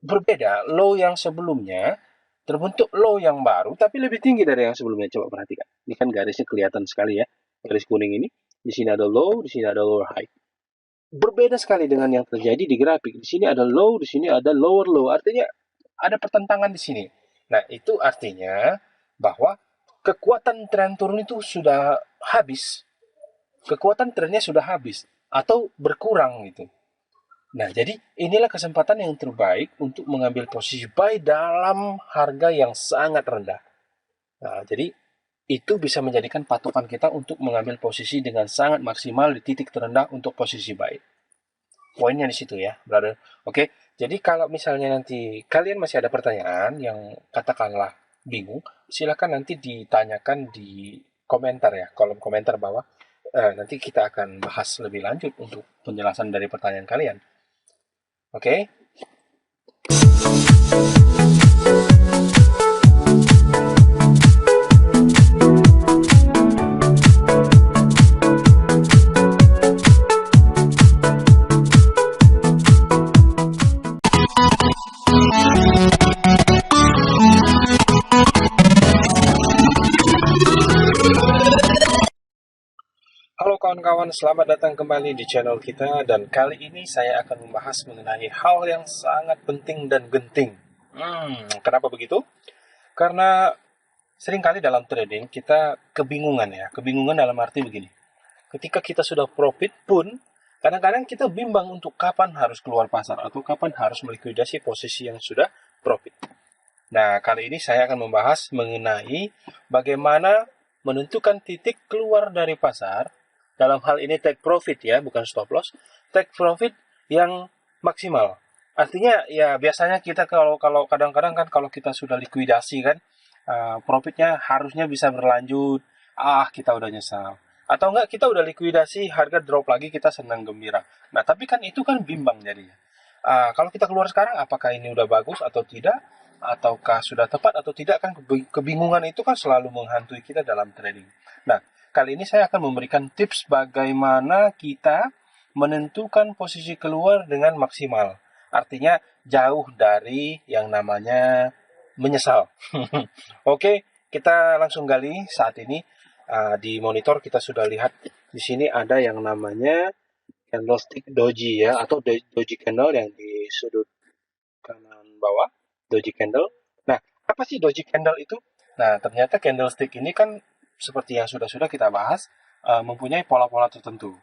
berbeda. Low yang sebelumnya terbentuk low yang baru tapi lebih tinggi dari yang sebelumnya. Coba perhatikan. Ini kan garisnya kelihatan sekali ya. Garis kuning ini. Di sini ada low, di sini ada lower high. Berbeda sekali dengan yang terjadi di grafik. Di sini ada low, di sini ada lower low. Artinya ada pertentangan di sini. Nah, itu artinya bahwa kekuatan tren turun itu sudah habis. Kekuatan trennya sudah habis atau berkurang gitu. Nah, jadi inilah kesempatan yang terbaik untuk mengambil posisi buy dalam harga yang sangat rendah. Nah, jadi itu bisa menjadikan patokan kita untuk mengambil posisi dengan sangat maksimal di titik terendah untuk posisi buy. Poinnya di situ ya, brother. Oke, jadi kalau misalnya nanti kalian masih ada pertanyaan yang katakanlah bingung, silakan nanti ditanyakan di komentar ya, kolom komentar bawah. Nanti kita akan bahas lebih lanjut untuk penjelasan dari pertanyaan kalian. Oke? Halo kawan-kawan, selamat datang kembali di channel kita dan kali ini saya akan membahas mengenai hal yang sangat penting dan genting. Kenapa begitu? Karena seringkali dalam trading kita kebingungan ya. Kebingungan dalam arti begini. Ketika kita sudah profit pun, kadang-kadang kita bimbang untuk kapan harus keluar pasar atau kapan harus melikuidasi posisi yang sudah profit. Nah, kali ini saya akan membahas mengenai bagaimana menentukan titik keluar dari pasar. Dalam hal ini take profit ya, bukan stop loss. Take profit yang maksimal. Artinya ya biasanya kita kalau kadang-kadang kan kalau kita sudah likuidasi kan, profitnya harusnya bisa berlanjut. Kita udah nyesal. Atau enggak kita udah likuidasi, harga drop lagi, kita senang gembira. Nah, tapi kan itu kan bimbang jadinya. Kalau kita keluar sekarang, apakah ini udah bagus atau tidak? Ataukah sudah tepat atau tidak? Kan kebingungan itu kan selalu menghantui kita dalam trading. Nah, kali ini saya akan memberikan tips bagaimana kita menentukan posisi keluar dengan maksimal. Artinya jauh dari yang namanya menyesal. Oke, kita langsung gali saat ini. Di monitor kita sudah lihat di sini ada yang namanya candlestick doji ya, atau doji candle yang di sudut kanan bawah, doji candle. Nah, apa sih doji candle itu? Nah, ternyata candlestick ini kan seperti yang sudah kita bahas, mempunyai pola-pola tertentu.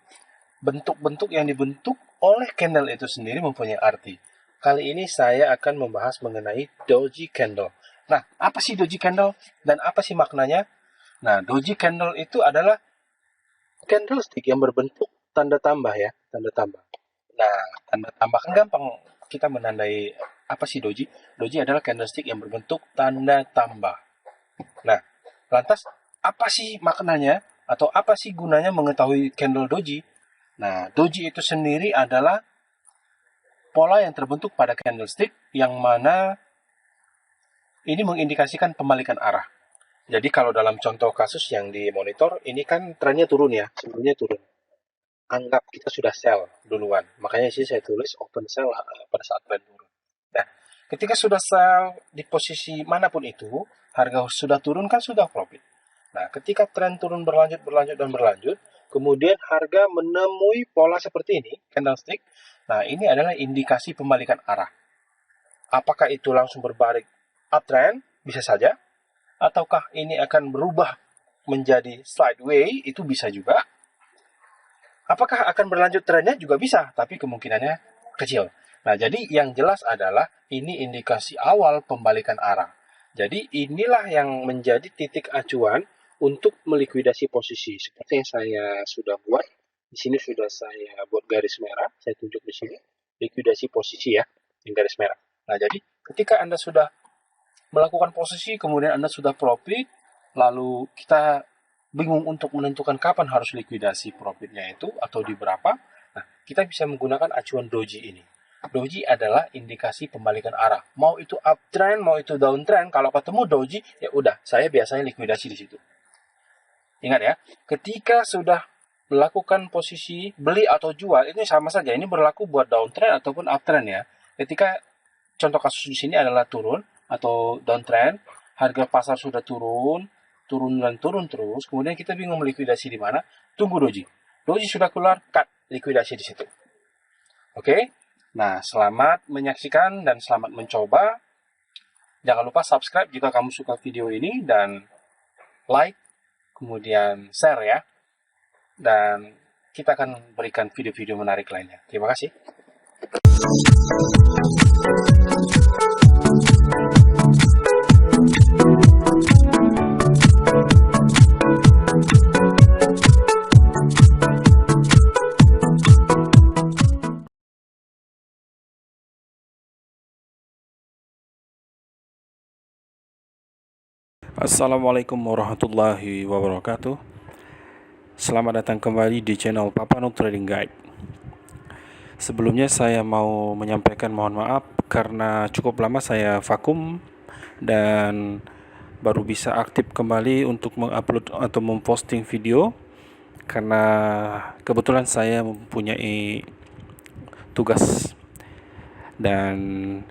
Bentuk-bentuk yang dibentuk oleh candle itu sendiri mempunyai arti. Kali ini saya akan membahas mengenai doji candle. Nah, apa sih doji candle dan apa sih maknanya? Nah, doji candle itu adalah candlestick yang berbentuk tanda tambah ya, tanda tambah. Nah, tanda tambah kan gampang kita menandai apa sih doji? Doji adalah candlestick yang berbentuk tanda tambah. Nah, lantas apa sih maknanya atau apa sih gunanya mengetahui candle doji? Nah, doji itu sendiri adalah pola yang terbentuk pada candlestick yang mana ini mengindikasikan pembalikan arah. Jadi kalau dalam contoh kasus yang di monitor, ini kan trennya turun ya, sebelumnya turun. Anggap kita sudah sell duluan. Makanya sih saya tulis open sell pada saat tren turun. Nah, ketika sudah sell di posisi manapun itu, harga sudah turun kan sudah profit. Nah, ketika tren turun berlanjut, kemudian harga menemui pola seperti ini, candlestick. Nah, ini adalah indikasi pembalikan arah. Apakah itu langsung berbalik uptrend? Bisa saja. Ataukah ini akan berubah menjadi sideways? Itu bisa juga. Apakah akan berlanjut trennya juga bisa, tapi kemungkinannya kecil. Nah, jadi yang jelas adalah ini indikasi awal pembalikan arah. Jadi inilah yang menjadi titik acuan untuk melikuidasi posisi. Seperti yang saya sudah buat. Di sini sudah saya buat garis merah. Saya tunjuk di sini. Likuidasi posisi ya, yang garis merah. Nah, jadi ketika Anda sudah melakukan posisi, kemudian Anda sudah profit, lalu kita bingung untuk menentukan kapan harus likuidasi profitnya itu atau di berapa. Nah, kita bisa menggunakan acuan doji ini. Doji adalah indikasi pembalikan arah. Mau itu uptrend, mau itu downtrend, kalau ketemu doji, ya udah, saya biasanya likuidasi di situ. Ingat ya, ketika sudah melakukan posisi beli atau jual, ini sama saja. Ini berlaku buat downtrend ataupun uptrend ya. Ketika contoh kasus di sini adalah turun atau downtrend, harga pasar sudah turun dan turun terus, kemudian kita bingung melikuidasi di mana, tunggu doji. Doji sudah keluar, cut, likuidasi di situ. Oke? Nah, selamat menyaksikan dan selamat mencoba. Jangan lupa subscribe jika kamu suka video ini, dan like, kemudian share ya. Dan kita akan berikan video-video menarik lainnya. Terima kasih. Assalamualaikum warahmatullahi wabarakatuh. Selamat datang kembali di channel Papano Trading Guide. Sebelumnya saya mau menyampaikan mohon maaf karena cukup lama saya vakum dan baru bisa aktif kembali untuk mengupload atau memposting video karena kebetulan saya mempunyai tugas dan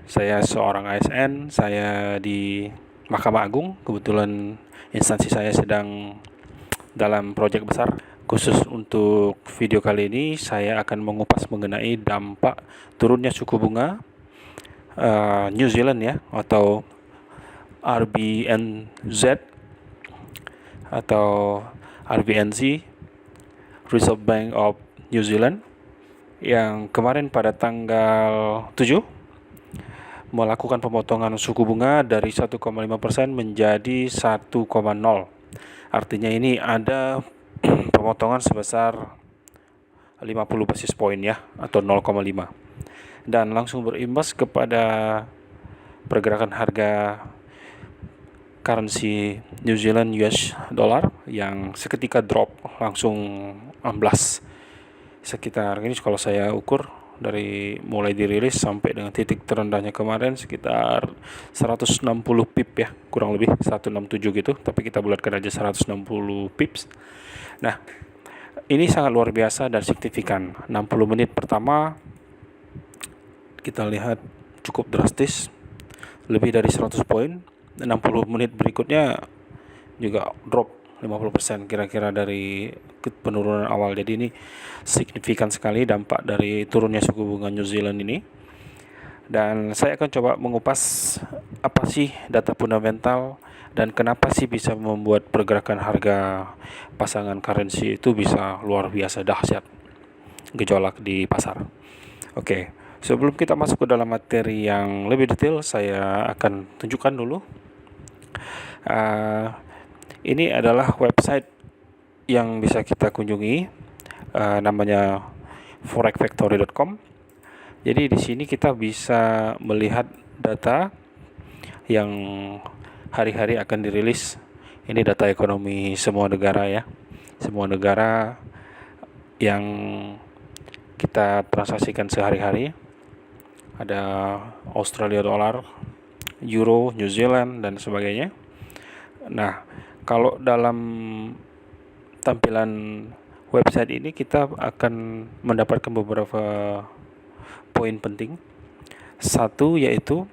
saya seorang ASN, saya di Mahkamah Agung. Kebetulan instansi saya sedang dalam proyek besar. Khusus untuk video kali ini saya akan mengupas mengenai dampak turunnya suku bunga New Zealand ya, atau RBNZ atau RBNZ, Reserve Bank of New Zealand, yang kemarin pada tanggal 7 melakukan pemotongan suku bunga dari 1,5% menjadi 1,0. Artinya ini ada pemotongan sebesar 50 basis point ya, atau 0,5. Dan langsung berimbas kepada pergerakan harga currency New Zealand US dollar yang seketika drop langsung 16. Sekitar ini kalau saya ukur dari mulai dirilis sampai dengan titik terendahnya kemarin sekitar 160 pip ya, kurang lebih 167 gitu, tapi kita bulatkan aja 160 pips. Nah, ini sangat luar biasa dan signifikan. 60 menit pertama kita lihat cukup drastis, lebih dari 100 poin. 60 menit berikutnya juga drop 50% kira-kira dari penurunan awal. Jadi ini signifikan sekali dampak dari turunnya suku bunga New Zealand ini. Dan saya akan coba mengupas apa sih data fundamental dan kenapa sih bisa membuat pergerakan harga pasangan currency itu bisa luar biasa dahsyat, gejolak di pasar. Oke, sebelum kita masuk ke dalam materi yang lebih detail, saya akan tunjukkan dulu. Ini adalah website yang bisa kita kunjungi, namanya forexfactory.com. Jadi di sini kita bisa melihat data yang hari-hari akan dirilis. Ini data ekonomi semua negara ya, semua negara yang kita transaksikan sehari-hari. Ada Australia dollar, Euro, New Zealand dan sebagainya. Nah, kalau dalam tampilan website ini kita akan mendapatkan beberapa poin penting. Satu yaitu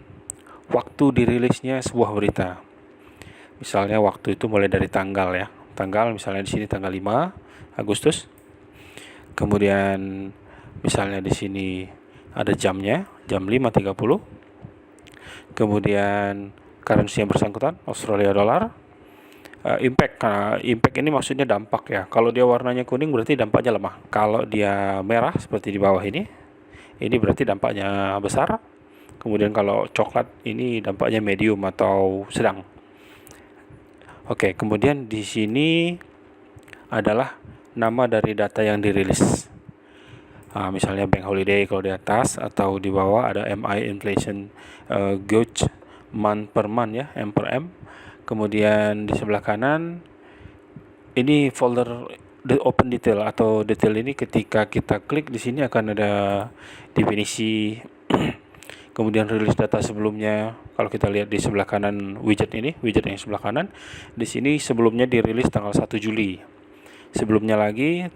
waktu dirilisnya sebuah berita. Misalnya waktu itu mulai dari tanggal ya. Tanggal misalnya di sini tanggal 5 Agustus. Kemudian misalnya di sini ada jamnya, jam 5.30. Kemudian currency yang bersangkutan Australia dollar. impact. Impact ini maksudnya dampak ya. Kalau dia warnanya kuning berarti dampaknya lemah. Kalau dia merah seperti di bawah ini berarti dampaknya besar. Kemudian kalau coklat ini dampaknya medium atau sedang. Oke, kemudian di sini adalah nama dari data yang dirilis. Misalnya bank holiday kalau di atas, atau di bawah ada MI inflation gauge month per month ya, M per M. Kemudian di sebelah kanan ini folder open detail, atau detail ini ketika kita klik di sini akan ada definisi kemudian rilis data sebelumnya. Kalau kita lihat di sebelah kanan widget yang sebelah kanan, di sini sebelumnya dirilis tanggal 1 Juli, sebelumnya lagi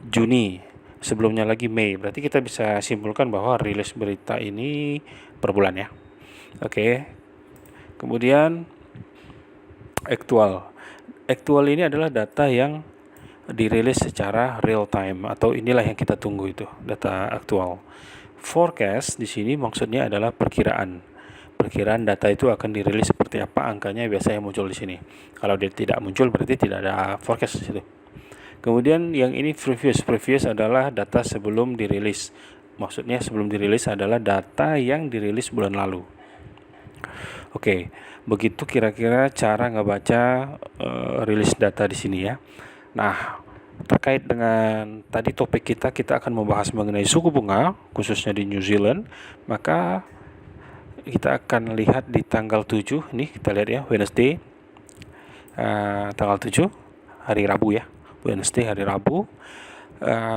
Juni, sebelumnya lagi Mei. Berarti kita bisa simpulkan bahwa rilis berita ini per bulan ya. Oke. Kemudian Aktual ini adalah data yang dirilis secara real time, atau inilah yang kita tunggu, itu data aktual. Forecast di sini maksudnya adalah perkiraan. Perkiraan data itu akan dirilis seperti apa, angkanya biasanya muncul di sini. Kalau dia tidak muncul berarti tidak ada forecast di situ. Kemudian yang ini previous adalah data sebelum dirilis. Maksudnya sebelum dirilis adalah data yang dirilis bulan lalu. Oke, begitu kira-kira cara ngebaca rilis data di sini ya. Nah, terkait dengan tadi topik kita akan membahas mengenai suku bunga, khususnya di New Zealand. Maka kita akan lihat di tanggal 7, nih kita lihat ya, Wednesday, tanggal 7, hari Rabu ya, Wednesday hari Rabu.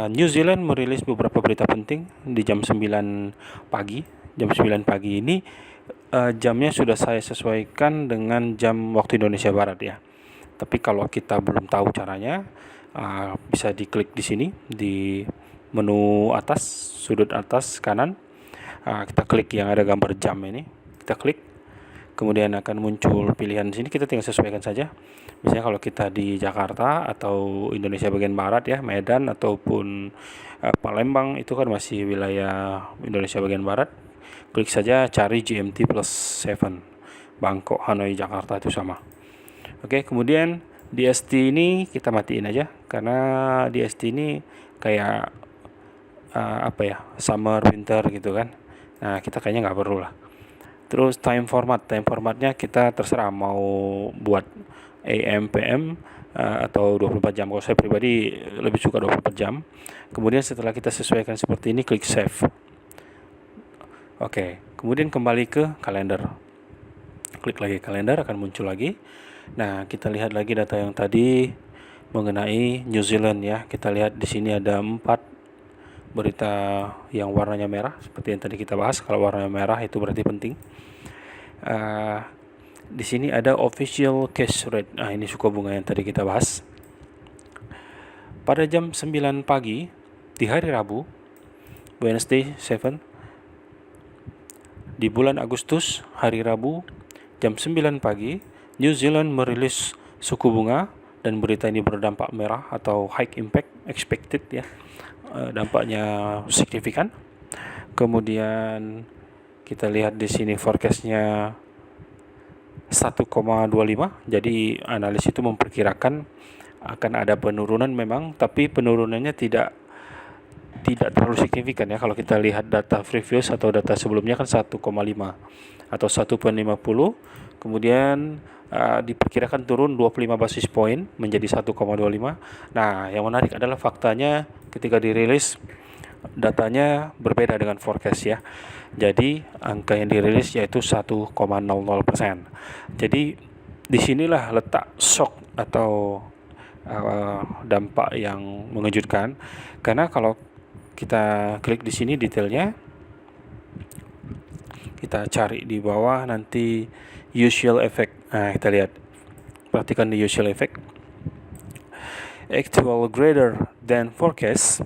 New Zealand merilis beberapa berita penting di jam 9 pagi. Jam 9 pagi ini jamnya sudah saya sesuaikan dengan jam waktu Indonesia Barat ya. Tapi kalau kita belum tahu caranya, bisa diklik di sini di menu atas, sudut atas kanan. Kita klik yang ada gambar jam ini, kita klik, kemudian akan muncul pilihan di sini. Kita tinggal sesuaikan saja. Misalnya kalau kita di Jakarta atau Indonesia bagian barat ya, Medan ataupun Palembang, itu kan masih wilayah Indonesia bagian barat. Klik saja cari GMT plus 7, Bangkok, Hanoi, Jakarta itu sama. Oke, kemudian DST ini kita matiin aja, karena DST ini kayak summer, winter gitu kan. Nah, kita kayaknya nggak perlu lah. Terus time formatnya kita terserah mau buat AM, PM, atau 24 jam. Kalau saya pribadi lebih suka 24 jam. Kemudian setelah kita sesuaikan seperti ini, klik save. Oke, kemudian kembali ke kalender. Klik lagi kalender, akan muncul lagi. Nah, kita lihat lagi data yang tadi mengenai New Zealand ya. Kita lihat di sini ada 4 berita yang warnanya merah, seperti yang tadi kita bahas. Kalau warnanya merah itu berarti penting. Di sini ada official cash rate. Nah, ini suku bunga yang tadi kita bahas. Pada jam 9 pagi di hari Rabu, Wednesday 7, di bulan Agustus, hari Rabu, jam 9 pagi, New Zealand merilis suku bunga, dan berita ini berdampak merah atau high impact expected ya. Dampaknya signifikan. Kemudian kita lihat di sini forecastnya 1,25. Jadi analis itu memperkirakan akan ada penurunan memang, tapi penurunannya tidak terlalu signifikan ya. Kalau kita lihat data previous atau data sebelumnya kan 1,5 atau 1,50. Kemudian diperkirakan turun 25 basis point menjadi 1,25. Nah, yang menarik adalah faktanya ketika dirilis datanya berbeda dengan forecast ya. Jadi angka yang dirilis yaitu 1,00%. Jadi disinilah letak shock atau dampak yang mengejutkan, karena kalau kita klik di sini detailnya, kita cari di bawah nanti usual effect. Nah, kita lihat, perhatikan di usual effect, actual greater than forecast.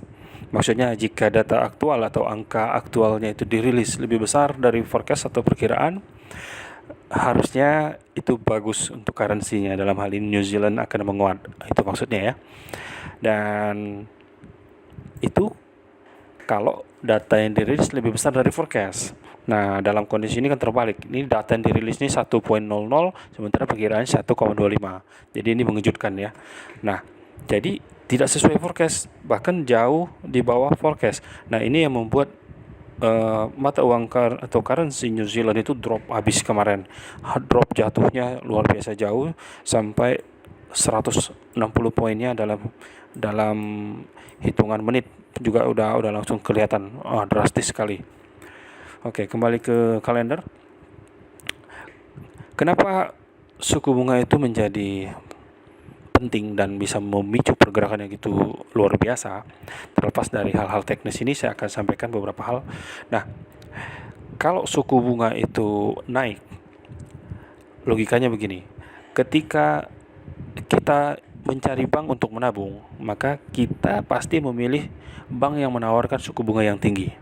Maksudnya jika data aktual atau angka aktualnya itu dirilis lebih besar dari forecast atau perkiraan, harusnya itu bagus untuk currency-nya. Dalam hal ini New Zealand akan menguat. Itu maksudnya ya. Dan itu kalau data yang dirilis lebih besar dari forecast. Nah, dalam kondisi ini kan terbalik. Ini data yang dirilis ini 1.00, sementara perkiraan 1,25. Jadi ini mengejutkan ya. Nah, jadi tidak sesuai forecast, bahkan jauh di bawah forecast. Nah, ini yang membuat mata uang atau currency New Zealand itu drop habis kemarin. Drop jatuhnya luar biasa jauh sampai 160 poinnya dalam hitungan menit, juga udah langsung kelihatan drastis sekali. Oke, kembali ke kalender. Kenapa suku bunga itu menjadi penting dan bisa memicu pergerakan yang gitu luar biasa? Terlepas dari hal-hal teknis ini, saya akan sampaikan beberapa hal. Nah, kalau suku bunga itu naik, logikanya begini. Ketika kita mencari bank untuk menabung, maka kita pasti memilih bank yang menawarkan suku bunga yang tinggi.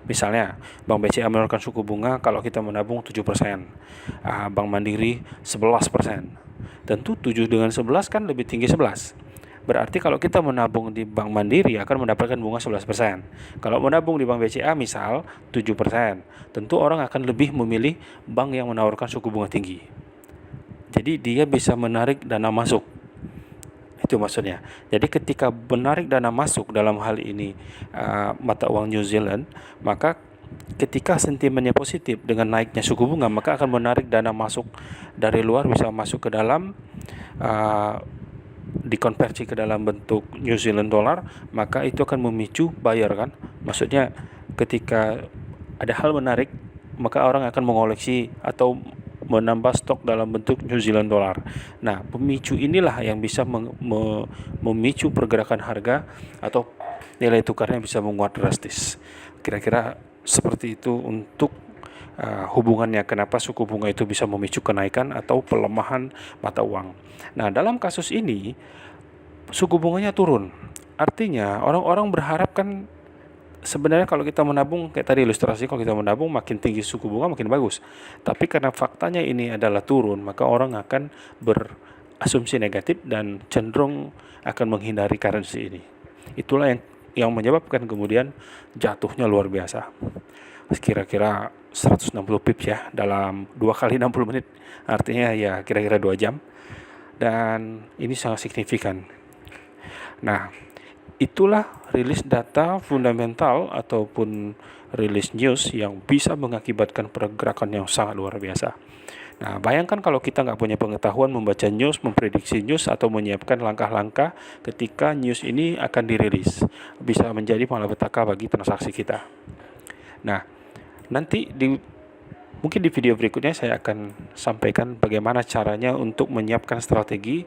Misalnya, Bank BCA menawarkan suku bunga kalau kita menabung 7%, Bank Mandiri 11%. Tentu 7 dengan 11 kan lebih tinggi 11. Berarti kalau kita menabung di Bank Mandiri akan mendapatkan bunga 11%. Kalau menabung di Bank BCA misal 7%, tentu orang akan lebih memilih bank yang menawarkan suku bunga tinggi. Jadi dia bisa menarik dana masuk. Itu maksudnya. Jadi ketika menarik dana masuk dalam hal ini mata uang New Zealand, maka ketika sentimennya positif dengan naiknya suku bunga, maka akan menarik dana masuk dari luar, bisa masuk ke dalam, dikonversi ke dalam bentuk New Zealand dollar, maka itu akan memicu buyer kan. Maksudnya ketika ada hal menarik, maka orang akan mengoleksi atau menambah stok dalam bentuk New Zealand dollar. Nah, pemicu inilah yang bisa memicu pergerakan harga atau nilai tukarnya bisa menguat drastis. Kira-kira seperti itu untuk hubungannya kenapa suku bunga itu bisa memicu kenaikan atau pelemahan mata uang. Nah, dalam kasus ini suku bunganya turun. Artinya orang-orang berharap kan sebenarnya kalau kita menabung, kayak tadi ilustrasi, kalau kita menabung makin tinggi suku bunga makin bagus. Tapi karena faktanya ini adalah turun, maka orang akan berasumsi negatif dan cenderung akan menghindari currency ini. Itulah yang menyebabkan kemudian jatuhnya luar biasa. Kira-kira 160 pips ya dalam 2 kali 60 menit. Artinya ya kira-kira 2 jam. Dan ini sangat signifikan. Nah, itulah rilis data fundamental ataupun rilis news yang bisa mengakibatkan pergerakan yang sangat luar biasa. Nah, bayangkan kalau kita nggak punya pengetahuan membaca news, memprediksi news, atau menyiapkan langkah-langkah ketika news ini akan dirilis. Bisa menjadi malapetaka bagi transaksi kita. Nah, nanti mungkin di video berikutnya saya akan sampaikan bagaimana caranya untuk menyiapkan strategi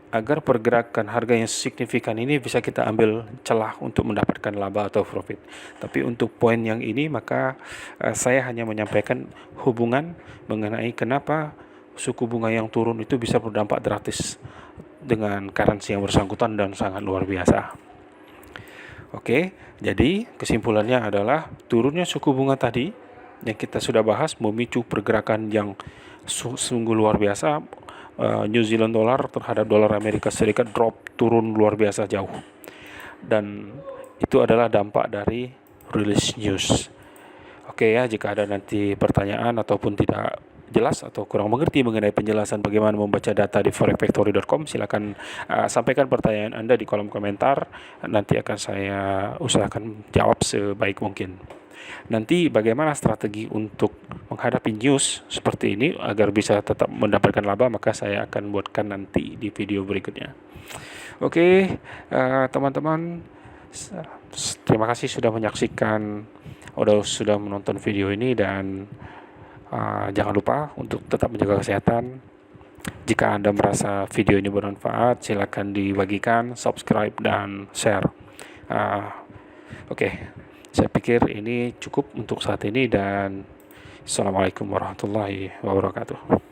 agar pergerakan harga yang signifikan ini bisa kita ambil celah untuk mendapatkan laba atau profit. Tapi untuk poin yang ini maka saya hanya menyampaikan hubungan mengenai kenapa suku bunga yang turun itu bisa berdampak drastis dengan currency yang bersangkutan dan sangat luar biasa. Oke, jadi kesimpulannya adalah turunnya suku bunga tadi yang kita sudah bahas memicu pergerakan yang sungguh luar biasa. New Zealand dollar terhadap dolar Amerika Serikat drop, turun luar biasa jauh, dan itu adalah dampak dari rilis news. Oke ya, jika ada nanti pertanyaan ataupun tidak jelas atau kurang mengerti mengenai penjelasan bagaimana membaca data di forexfactory.com, silakan sampaikan pertanyaan Anda di kolom komentar. Nanti akan saya usahakan jawab sebaik mungkin. Nanti bagaimana strategi untuk menghadapi news seperti ini agar bisa tetap mendapatkan laba, maka saya akan buatkan nanti di video berikutnya. Oke, teman-teman, terima kasih sudah menyaksikan, sudah menonton video ini, dan jangan lupa untuk tetap menjaga kesehatan. Jika Anda merasa video ini bermanfaat, silakan dibagikan, subscribe, dan share. Oke. Saya pikir ini cukup untuk saat ini, dan Assalamualaikum warahmatullahi wabarakatuh.